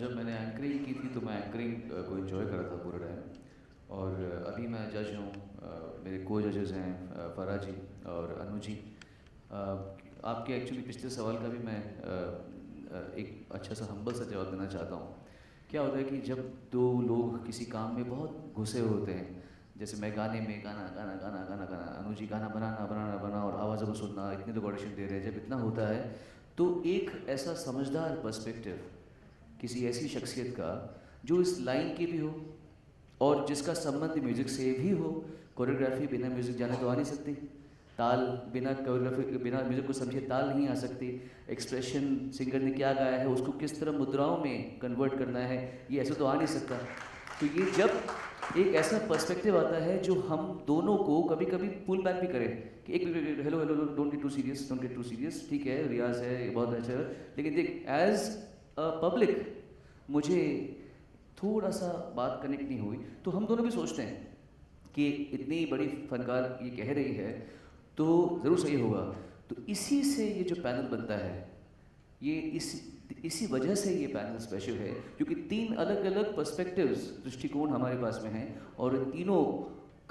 जब मैंने एंकरिंग की थी तो मैं एंकरिंग को एंजॉय कर रहा था पूरा टाइम, और अभी मैं जज हूँ. मेरे को जजेस हैं फराह जी और अनु जी. आपके एक्चुअली पिछले सवाल का भी मैं एक अच्छा सा हम्बल सा जवाब देना चाहता हूँ. क्या होता है कि जब दो लोग किसी काम में बहुत घुसे होते हैं, जैसे मैं गाने में गाना, अनु जी गाना बनाना और आवाज़ों को सुनना, इतने लोग ऑडिशन दे रहे हैं, जब इतना होता है तो एक ऐसा समझदार पर्सपेक्टिव किसी ऐसी शख्सियत का जो इस लाइन की भी हो और जिसका संबंध म्यूज़िक से भी हो. कोरियोग्राफी बिना म्यूज़िक जाने तो आ नहीं सकती, ताल बिना कोरियोग्राफी, बिना म्यूज़िक को समझे ताल नहीं आ सकती, एक्सप्रेशन सिंगर ने क्या गाया है उसको किस तरह मुद्राओं में कन्वर्ट करना है, ये ऐसे तो आ नहीं सकता. तो ये जब एक ऐसा पर्सपेक्टिव आता है जो हम दोनों को कभी कभी पुल बैक भी करें कि एक hello don't get too serious, ठीक है रियाज है, ये बहुत अच्छा है, लेकिन देख एज अ पब्लिक मुझे थोड़ा सा बात कनेक्ट नहीं हुई, तो हम दोनों भी सोचते हैं कि इतनी बड़ी फनकार ये कह रही है तो ज़रूर सही होगा. तो इसी से ये जो पैनल बनता है, ये इसी वजह से ये पैनल स्पेशल है, क्योंकि 3 अलग अलग पर्सपेक्टिव्स, दृष्टिकोण हमारे पास में हैं और तीनों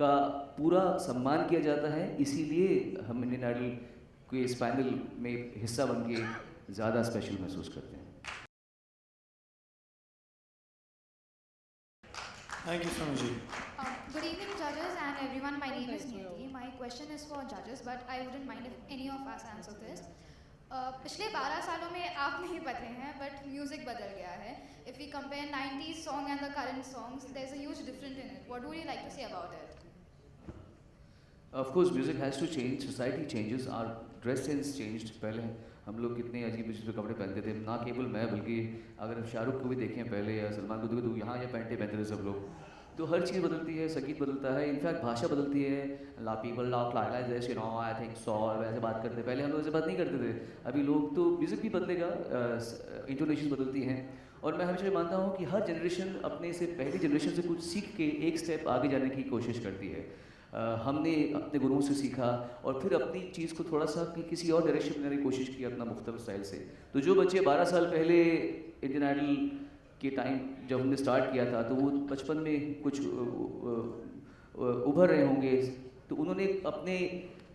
का पूरा सम्मान किया जाता है. इसीलिए हम इंडियन आइडल के इस पैनल में हिस्सा बन के ज़्यादा स्पेशल महसूस करते हैं. Thank you, Sonuji. Good evening, judges and everyone. My name is Nidhi. My question is for judges, but I wouldn't mind if any of us answer this. पिछले 12 सालों में आप नहीं बदले हैं, but music बदल गया है. If we compare 90s song and the current songs, there's a huge difference in it. What would you like to say about it? Of course, music has to change. Society changes. Our dress sense changed. पहले हम लोग कितने अजीब अजीब कपड़े पहनते थे, ना केवल मैं बल्कि अगर शाहरुख को भी देखें पहले या सलमान को देखें तो यहाँ ये पैंटे पहनते थे सब लोग. तो हर चीज़ बदलती है, संगीत बदलता है, इनफैक्ट भाषा बदलती है. ला people look like this, you know, I think so, वैसे बात करते. पहले हम लोग ऐसे बात नहीं करते थे. अभी लोग तो म्यूज़िक भी बदलेगा, इंटोनेशन बदलती हैं. और मैं हमेशा मानता हूँ कि हर जनरेशन अपने से पहली जनरेशन से कुछ सीख के एक स्टेप आगे जाने की कोशिश करती है. हमने अपने गुरुओं से सीखा और फिर अपनी चीज़ को थोड़ा सा किसी और डायरेक्शन में लेने की कोशिश की अपना मुख्तलिफ स्टाइल से. तो जो बच्चे 12 साल पहले इंडियन आइडल के टाइम जब हमने स्टार्ट किया था तो वो बचपन में कुछ उभर रहे होंगे, तो उन्होंने अपने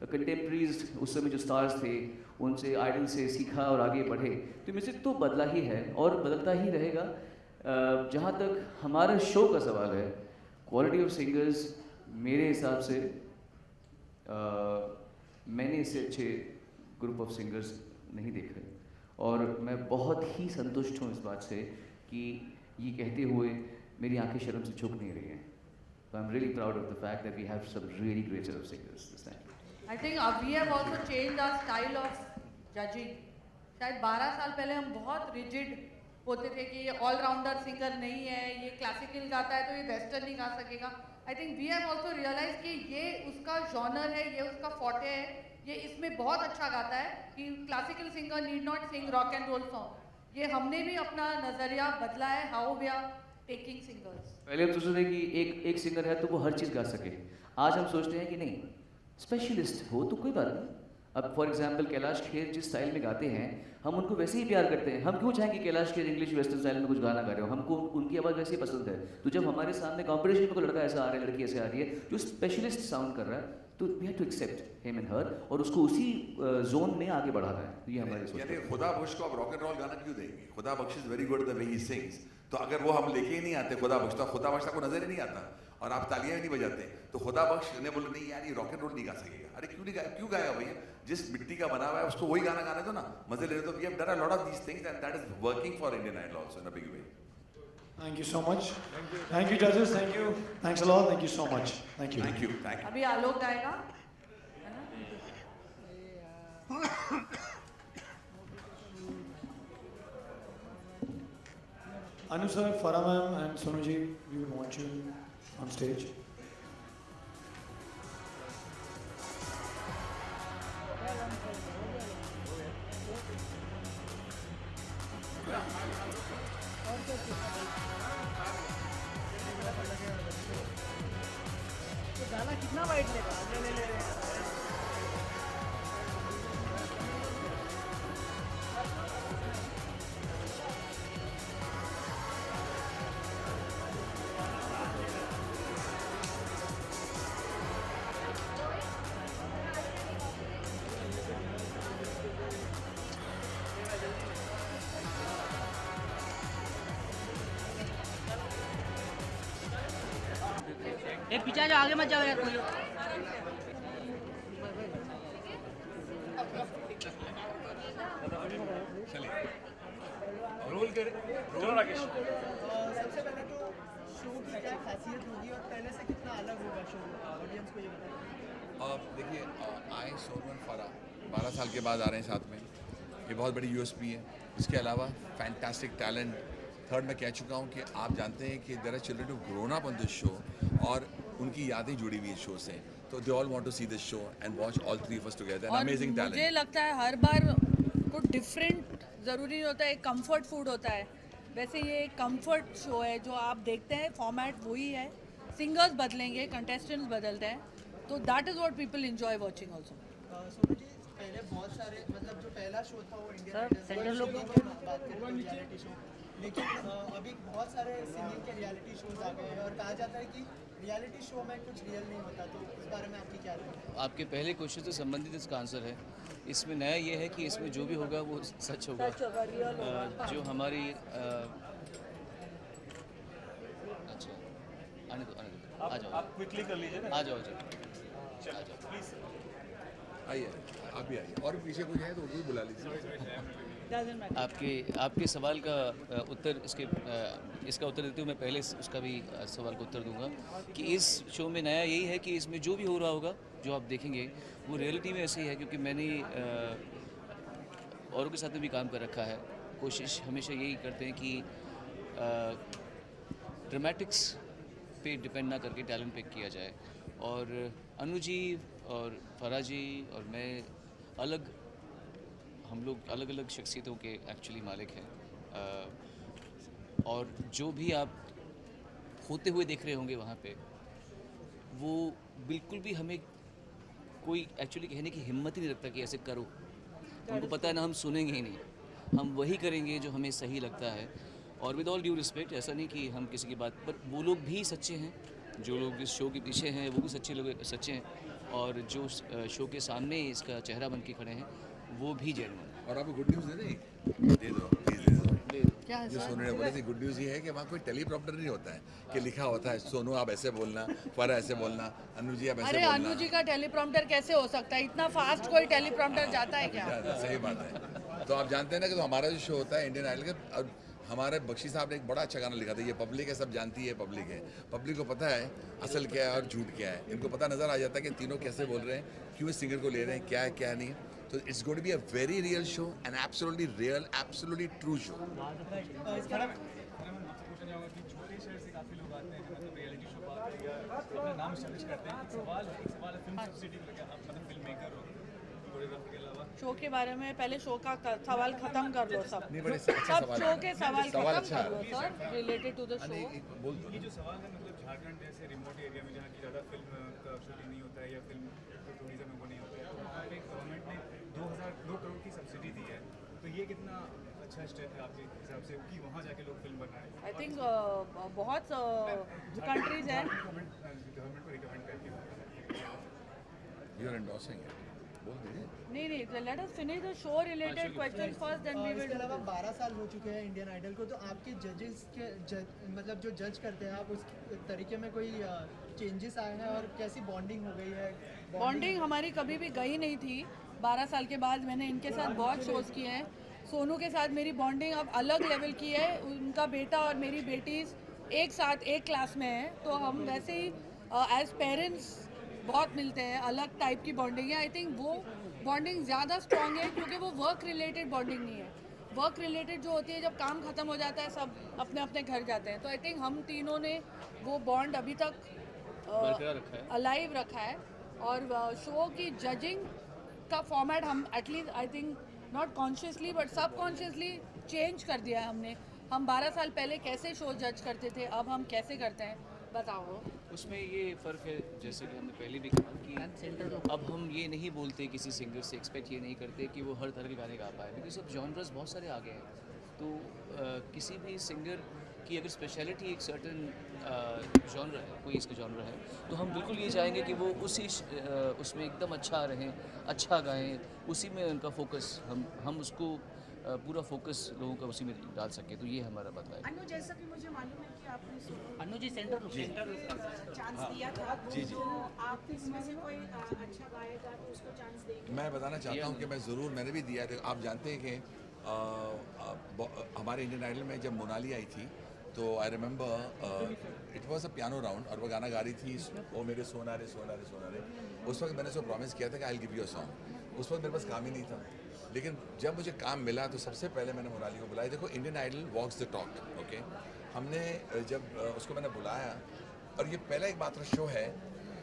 कंटेम्प्रेरीज उस समय जो स्टार्स थे उनसे आइडल से सीखा और आगे बढ़े। तो म्यूज़िक तो बदला ही है और बदलता ही रहेगा। जहाँ तक हमारा शो का सवाल है, क्वालिटी ऑफ सिंगर्स मेरे हिसाब से मैंने इससे अच्छे ग्रुप ऑफ सिंगर्स नहीं देखे और मैं बहुत ही संतुष्ट हूँ इस बात से कि ये कहते हुए मेरी आंखें शर्म से झुक नहीं रही हैं। So I'm really proud of the fact that we have some really great set of singers this time. I think we have also changed our style of judging. शायद 12 साल पहले हम बहुत rigid होते थे कि ये ऑलराउंडर सिंगर नहीं है, ये क्लासिकल गाता है तो ये वेस्टर्न नहीं गा सकेगा। I think we have also realise कि ये उसका जॉनर है, ये उसका फॉर्टे है, ये इसमें बहुत अच्छा गाता है कि classical singer need not sing rock and roll song. ये हमने भी अपना नज़रिया बदला है, how we are taking singers. पहले हम सोचते थे कि एक सिंगर है तो वो हर चीज़ गा सके, आज हम सोचते हैं कि नहीं, स्पेशलिस्ट हो तो कोई बात नहीं। अब फॉर एग्जांपल कैलाश खेर जिस स्टाइल में गाते हैं हम उनको वैसे ही प्यार करते हैं। हम क्यों चाहें कि Kailash Kher English western style में कुछ गाना गा रहे हो, हमको उनकी आवाज़ वैसे ही पसंद है। तो जब हमारे सामने कॉम्पिटिशन में कोई लड़का ऐसा आ रहा है, लड़की ऐसे आ रही है जो स्पेशलिस्ट साउंड कर रहा है, तो we have to accept him and her और उसको उसी जोन में आगे बढ़ाना है। तो ये हमारी सोच है। खुदा बख्श को आप रॉक एंड रोल गाना क्यों देंगे? Khuda Baksh is very good the way he sings. तो अगर वो हम लेके ही नहीं आते खुदा बख्श, तो खुदा बख्श आपको नजर ही नहीं आता और आप तालियां भी नहीं बजाते, तो खुदा बख्श ने बोले नहीं यार ये रॉक एंड रोल नहीं गा सकेगा। अरे क्यों नहीं क्यों गाएगा भैया? जिस मिट्टी का बना हुआ है उसको वही गाना गाने दो ना, मजे ले रहे। तो we have done a lot of these things and that is working for Indian Idol also in a big way. Thank you so much. Thank you judges. Thank you. Thanks a lot. Thank you so much. Thank you. Thank you. Thank you. अभी आलोक गाएगा। Anu sir, Farah ma'am and Sonu ji, we would want you on stage. गाना कितना wide लेगा? ले एक पीछे जाओ, आगे मत जाओ यार कोई। रोल कर रोल राकेश। सबसे पहले तो शो की क्या खासियत होगी और पहले से कितना अलग होगा शो, ऑडियंस को ये बताइए। देखिए आए सोनू फरा 12 साल के बाद आ रहे हैं साथ में, ये बहुत बड़ी यूएसपी है। इसके अलावा फैंटास्टिक टैलेंट। थर्ड मैं कह चुका हूँ कि आप जानते हैं कि there are children who grown up on this show और उनकी यादें जुड़ी हुई है शो से, तो they all want to see this show and watch all three of us together. Amazing talent. मुझे लगता है हर बार कुछ डिफरेंट ज़रूरी होता है, एक कंफर्ट फूड होता है। वैसे ये एक कंफर्ट शो है जो आप देखते हैं, फॉर्मेट वही है, सिंगर्स बदलेंगे, कंटेस्टेंट्स बदलते हैं, तो that is what people enjoy watching also. Sonu ji पहले बहुत सारे मतलब जो पहला शो था वो इंडियन आइडल सेंट्रल लोग बात करें तो रियलिटी शो, लेकिन अभी बहुत सारे सिंगिंग के रियलिटी शोज आ गए हैं और कहा जाता है कि रियलिटी शो में कुछ रियल नहीं होता, तो इस बारे में आपकी क्या राय है? आपके पहले क्वेश्चन से संबंधित इसका आंसर है। इसमें नया ये है कि इसमें जो भी होगा वो सच होगा। जो हमारी अच्छा आने दो आ जाओ, आप क्विकली कर लीजिए ना। आ जाओ प्लीज आइए, आप भी आइए, और पीछे कुछ है तो उनको भी बुला लीजिए। आपके सवाल का उत्तर इसका उत्तर देते हुए मैं पहले उसका भी सवाल का उत्तर दूंगा कि इस शो में नया यही है कि इसमें जो भी हो रहा होगा, जो आप देखेंगे वो रियलिटी में ऐसे ही है, क्योंकि मैंने औरों के साथ में भी काम कर रखा है। कोशिश हमेशा यही करते हैं कि ड्रामेटिक्स पे डिपेंड ना करके टैलेंट पे किया जाए। और अनु जी और फरा जी और मैं हम लोग अलग अलग शख्सियतों के एक्चुअली मालिक हैं, और जो भी आप होते हुए देख रहे होंगे वहाँ पे, वो बिल्कुल भी हमें कोई एक्चुअली कहने की हिम्मत ही नहीं रखता कि ऐसे करो। उनको पता है ना, हम सुनेंगे ही नहीं, हम वही करेंगे जो हमें सही लगता है। और विद ऑल ड्यू रिस्पेक्ट, ऐसा नहीं कि हम किसी की बात पर, वो लोग भी सच्चे हैं, जो लोग इस शो के पीछे हैं वो भी सच्चे हैं, और जो शो के सामने इसका चेहरा बन के खड़े हैं वो भी जेन्युइन है। और आपको गुड न्यूज़ दे दें, दे दो प्लीज़ दे दो। क्या जो सोनू ने बोला थी गुड न्यूज़ ये है कि वहाँ कोई टेलीप्रॉम्प्टर नहीं होता है कि लिखा होता है सोनू आप ऐसे बोलना, फरा ऐसे बोलना, अनु जी आप ऐसे अरे बोलना। अनु जी का टेलीप्रॉम्प्टर कैसे हो सकता है? इतना फास्ट कोई टेलीप्रॉम्प्टर जाता है क्या? सही बात है। तो आप जानते हैं ना कि तो हमारा जो शो होता है इंडियन आइडल का, अब हमारे बख्शी साहब ने एक बड़ा अच्छा गाना लिखा था, ये पब्लिक है, सब जानती है पब्लिक है, पब्लिक को पता है असल क्या है और झूठ क्या है, इनको पता नज़र आ जाता है कि तीनों कैसे बोल रहे हैं, क्यों इस सिंगर को ले रहे हैं, क्या है क्या नहीं। तो it's going to be a very real show and absolutely real, absolutely true show. Show के बारे में पहले शो का सवाल खत्म कर लो सब। नहीं, बड़े अच्छा सब सवाल शो है। के सवाल सवाल खत्म अच्छा कर लो sir, related to the show. बोल दो। ये जो सवाल है मतलब झारखंड जैसे रिमोट एरिया में जहाँ की ज़्यादा फिल्म का शूटिंग नहीं होता है या फिल्म टूरिज्म में वो नहीं होता है, तो वहाँ पे गवर्नमेंट ने 2 करोड़ की सब्सिडी दी है, तो ये कितना अच्छा स्टेप है आपके हिसाब से कि वहाँ जाके लोग फिल्म बनाएं? आई थिंक बहुत कंट्रीज हैं। गवर्नमेंट को रिकमेंड करके यू आर एंडोर्सिंग इट, बोल दीजिए। नहीं, let us finish the show related question first, then we will. इसके अलावा 12 साल हो चुके हैं इंडियन आइडल को, तो आपके जजेस के मतलब जो जज करते हैं, आप उस तरीके में कोई चेंजेस आए हैं और कैसी बॉन्डिंग हो गई है? बॉन्डिंग हमारी कभी भी गई नहीं थी। 12 साल के बाद मैंने इनके साथ बहुत शोज़ किए हैं। सोनू के साथ मेरी बॉन्डिंग अब अलग लेवल की है। उनका बेटा और मेरी बेटी एक साथ एक क्लास में है, तो हम वैसे ही एज पेरेंट्स बहुत मिलते हैं। अलग टाइप की बॉन्डिंग है। आई थिंक वो बॉन्डिंग ज़्यादा स्ट्रॉन्ग है क्योंकि वो वर्क रिलेटेड बॉन्डिंग नहीं है। वर्क रिलेटेड जो होती है जब काम ख़त्म हो जाता है सब अपने अपने घर जाते हैं, तो आई थिंक हम तीनों ने वो बॉन्ड अभी तक अलाइव रखा है। और शो की जजिंग का फॉर्मेट हम at least I think not consciously but subconsciously change कर दिया है हमने। हम 12 साल पहले कैसे शो जज करते थे, अब हम कैसे करते हैं, बताओ। उसमें ये फ़र्क है, जैसे कि हमने पहले भी कहा कि अब हम ये नहीं बोलते किसी सिंगर से, एक्सपेक्ट ये नहीं करते कि वो हर तरह के गाने गा पाए, बिकॉज अब जॉनर्स बहुत सारे आ गए हैं। तो किसी भी सिंगर की अगर स्पेशलिटी एक सर्टन जॉनर है, कोई इसका जॉनर है, तो हम बिल्कुल ये चाहेंगे कि वो उसी उसमें एकदम अच्छा रहें, अच्छा गाएं, उसी में उनका फोकस हम उसको पूरा फोकस लोगों का उसी में डाल सके। तो ये हमारा बदलाव है। अनु, जैसा कि मुझे मालूम है कि आपने अनु जी सेंटर चांस दिया था, तो आप इसमें से कोई अच्छा गाएगा तो उसको चांस देंगे? मैं बताना चाहता हूँ कि मैं ज़रूर, मैंने भी दिया था। आप जानते हैं कि हमारे इंडियन आइडल में जब मोनाली आई थी तो I remember it was a piano round और वो गाना गा रही थी, ओ मेरे सोना रे सोना रे सोना रे। उस वक्त मैंने उसको प्रॉमिस किया था कि I will give you a song. उस वक्त मेरे पास काम ही नहीं था, लेकिन जब मुझे काम मिला तो सबसे पहले मैंने मोनाली को बुलाया। देखो, Indian Idol walks the talk, okay. हमने जब उसको मैंने बुलाया, और ये पहला एक मात्र शो है,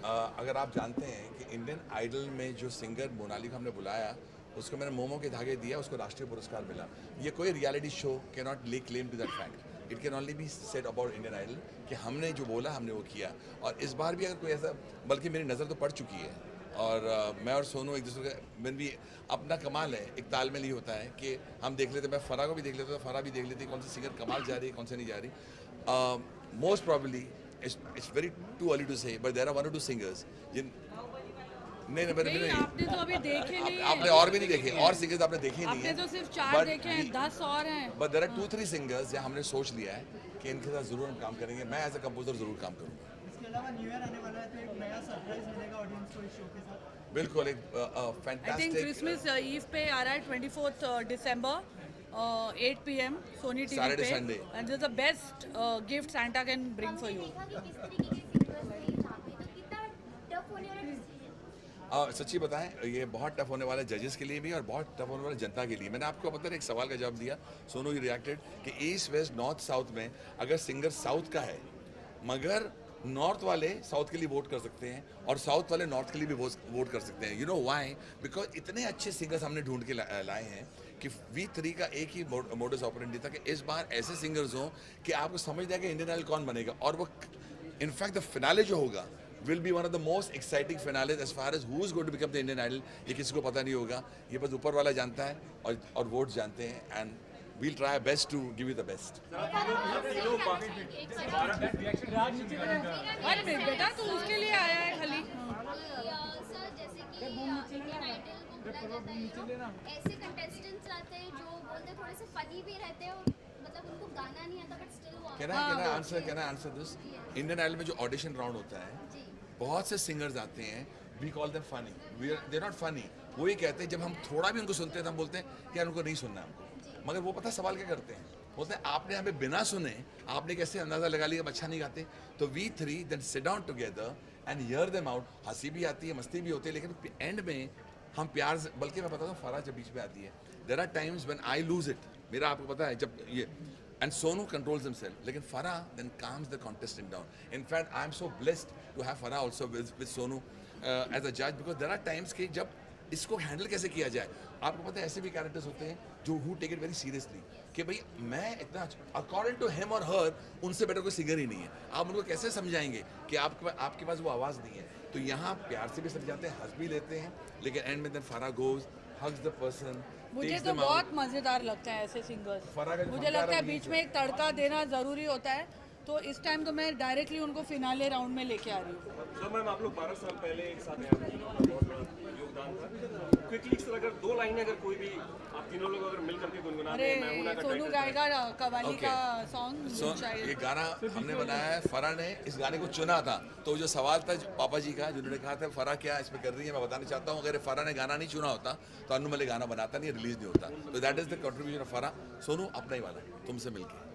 अगर आप जानते हैं कि इंडियन आइडल में जो सिंगर मोनाली को हमने बुलाया, उसको मैंने मोमो के धागे दिया, उसको राष्ट्रीय पुरस्कार मिला। ये कोई reality show can not lay claim to that fact. It can only be said about Indian Idol कि हमने जो बोला हमने वो किया। और इस बार भी अगर कोई ऐसा, बल्कि मेरी नज़र तो पड़ चुकी है, और मैं और सोनू एक दूसरे का में भी अपना कमाल है, एक तालमेल ही होता है कि हम देख लेते, मैं फरा को भी देख लेता था, फरा भी देख लेती कौन सी सिंगर कमाल जा रही है, कौन से नहीं जा रही। Most probably it's very too early to say, but there are 1 or 2 singers जिन नहीं, आपने तो अभी देखे नहीं। आपने और भी नहीं देखे, और सिंगर्स आपने देखे नहीं आपने है। तो सिर्फ 4 देखे हैं, 10 और हैं। बट देयर आर 2-3 सिंगर्स जहाँ हमने सोच लिया है कि इनके साथ ज़रूर हम काम करेंगे। मैं एज अ कंपोजर ज़रूर काम करूँगा। इसके अलावा न्यू ईयर आने वाला है, तो एक नया सरप्राइज मिलेगा ऑडियंस को इस शो के साथ। बिल्कुल, एक I think fantastic Christmas eve पे आ रहा है 24 दिसंबर 8 PM सोनी टीवी Saturday, पे। Sunday. And this is the best gift Santa can bring for you. सच्ची बताएं, ये बहुत टफ होने वाला है जजेस के लिए भी और बहुत टफ होने वाला है जनता के लिए। मैंने आपको पता है एक सवाल का जवाब दिया, सोनू ही रिएक्टेड कि ईस्ट वेस्ट नॉर्थ साउथ में अगर सिंगर साउथ का है, मगर नॉर्थ वाले साउथ के लिए वोट कर सकते हैं और साउथ वाले नॉर्थ के लिए भी वोट कर सकते हैं। You know why? बिकॉज इतने अच्छे सिंगर्स हमने ढूंढ के लाए हैं कि V3 का एक ही मोडस ऑपरेंडी था कि इस बार ऐसे सिंगर्स हों कि आपको समझ जाए कि इंडियन आइडल कौन बनेगा। और वो इनफैक्ट द फिनाले जो होगा will be one of the most exciting finales as far as who is going to become the Indian Idol। ये किसी को पता नहीं होगा, ये बस ऊपर वाला जानता है और वोट जानते हैं। and we'll try our best to give you the best। बेटा तू उसके लिए आया है खाली। इंडियन आइडल को बोला जाता है ऐसे कंटेस्टेंट्स आते हैं जो बोलते हैं थोड़े से फनी भी रहते हैं और मतलब उनको गाना नहीं आता बट स्टिल वो Can I answer this? Indian Idol में जो ऑडिशन राउंड होता है, बहुत से सिंगर्स आते हैं, we call them funny, they not funny. वो ये कहते हैं जब हम थोड़ा भी उनको सुनते हैं तो हम बोलते हैं कि यार उनको नहीं सुनना हमको, मगर वो पता सवाल क्या करते हैं, बोलते हैं आपने हमें बिना सुने आपने कैसे अंदाजा लगा लिया अच्छा नहीं गाते। तो we three then sit down together and hear them out. हंसी भी आती है, मस्ती भी होती है, लेकिन एंड में हम प्यार से, बल्कि मैं बताता हूँ फराह जब बीच में आती है, there are times when I lose it, मेरा आपको पता है जब ये and Sonu controls himself, लेकिन Farah then calms the contestant down. In fact, I am so blessed to have Farah also with Sonu as a judge because there are times कि जब इसको हैंडल कैसे किया जाए। आपको पता है ऐसे भी कैरेक्टर्स होते हैं जो who take it very seriously कि भाई मैं इतना according to him or her उनसे बेटर कोई सिंगर ही नहीं है। आप उनको कैसे समझाएंगे कि आपके पास वो आवाज़ नहीं है। तो यहाँ प्यार से भी समझाते हैं, हंस भी लेते हैं, लेकिन एंड में then Farah goes, hugs the person. मुझे तो बहुत मज़ेदार लगता है ऐसे सिंगर्स। मुझे लगता है बीच में एक तड़का देना ज़रूरी होता है, तो इस टाइम तो मैं डायरेक्टली उनको फिनाले राउंड में लेके आ रही हूँ। सर मैम आप लोग 12 साल पहले एक साथ आए, बहुत बड़ा योगदान था। क्विकली सर अगर 2 लाइनें अगर कोई भी आप तीनों लोग अगर मिल करके गुनगुनाते हैं, मैं हूं ना का सोनू गाएगा कवाली का सॉन्ग चाहिए। ये गाना हमने बनाया है, फराह ने इस गाने को चुना था। तो जो सवाल था पापा जी का, जिन्होंने कहा था फराह क्या इसमें कर रही है, मैं बताना चाहता हूँ अगर फराह ने गाना नहीं चुना होता तो अनु मलिक गाना बनाता नहीं, रिलीज नहीं होता। तो that is the contribution of Farah. Sonu अपना ही वाला तुमसे मिलके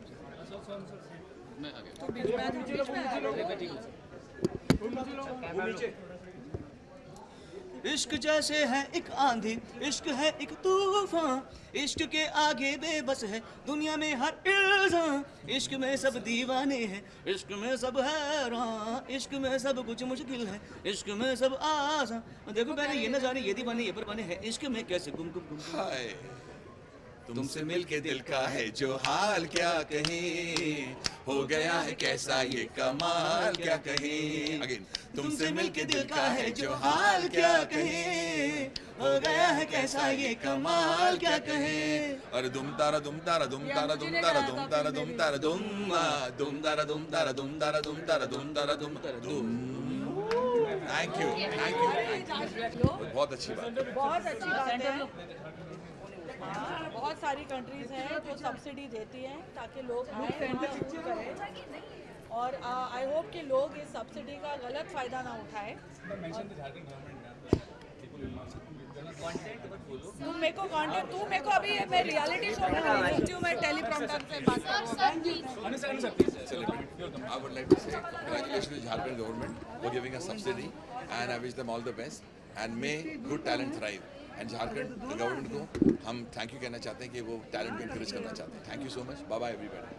इश्क जैसे है एक आंधी, इश्क है एक तूफान, इश्क के आगे बेबस है दुनिया में हर इंसान, इश्क में सब दीवाने हैं, इश्क में सब हैरान, इश्क में सब कुछ मुश्किल है, इश्क में सब आसान। देखो मैंने ये नजारे ये दीवाने ये परवाने हैं, इश्क में कैसे गुम गुम गुम। तुमसे मिलके दिल का है जो हाल क्या कहें, हो गया है कैसा ये कमाल क्या कहें। अगेन तुमसे मिलके दिल का है जो हाल क्या कहें, हो गया है कैसा ये कमाल क्या कहें। और दुम तारा दुम तारा दुम तारा दुम तारा दुम तारा दुम तारा दुम दुम तारा दुम तारा दुम तारा दुम तारा दुम तारा दुम दुम। थैंक यू बहुत अच्छी बात, बहुत अच्छी बात है। बहुत सारी कंट्रीज हैं जो सब्सिडी देती हैं ताकि लोग आए करें, और आई होप कि लोग इस सब्सिडी का गलत फ़ायदा ना उठाएं। तुम मेरे को कांटेक्ट, तू मेरे को अभी मैं रियलिटी शो में नहीं हूँ, मैं टेलीप्रॉम्प्टर से बात करूँगा। I would like to say congratulations to Jharkhand government for giving us subsidy and I wish them all the best and may good talent thrive. And Jharkhand government को हम थैंक यू कहना चाहते हैं कि वो टैलेंट को इंकरेज करना चाहते हैं। Thank you so much, bye bye everybody.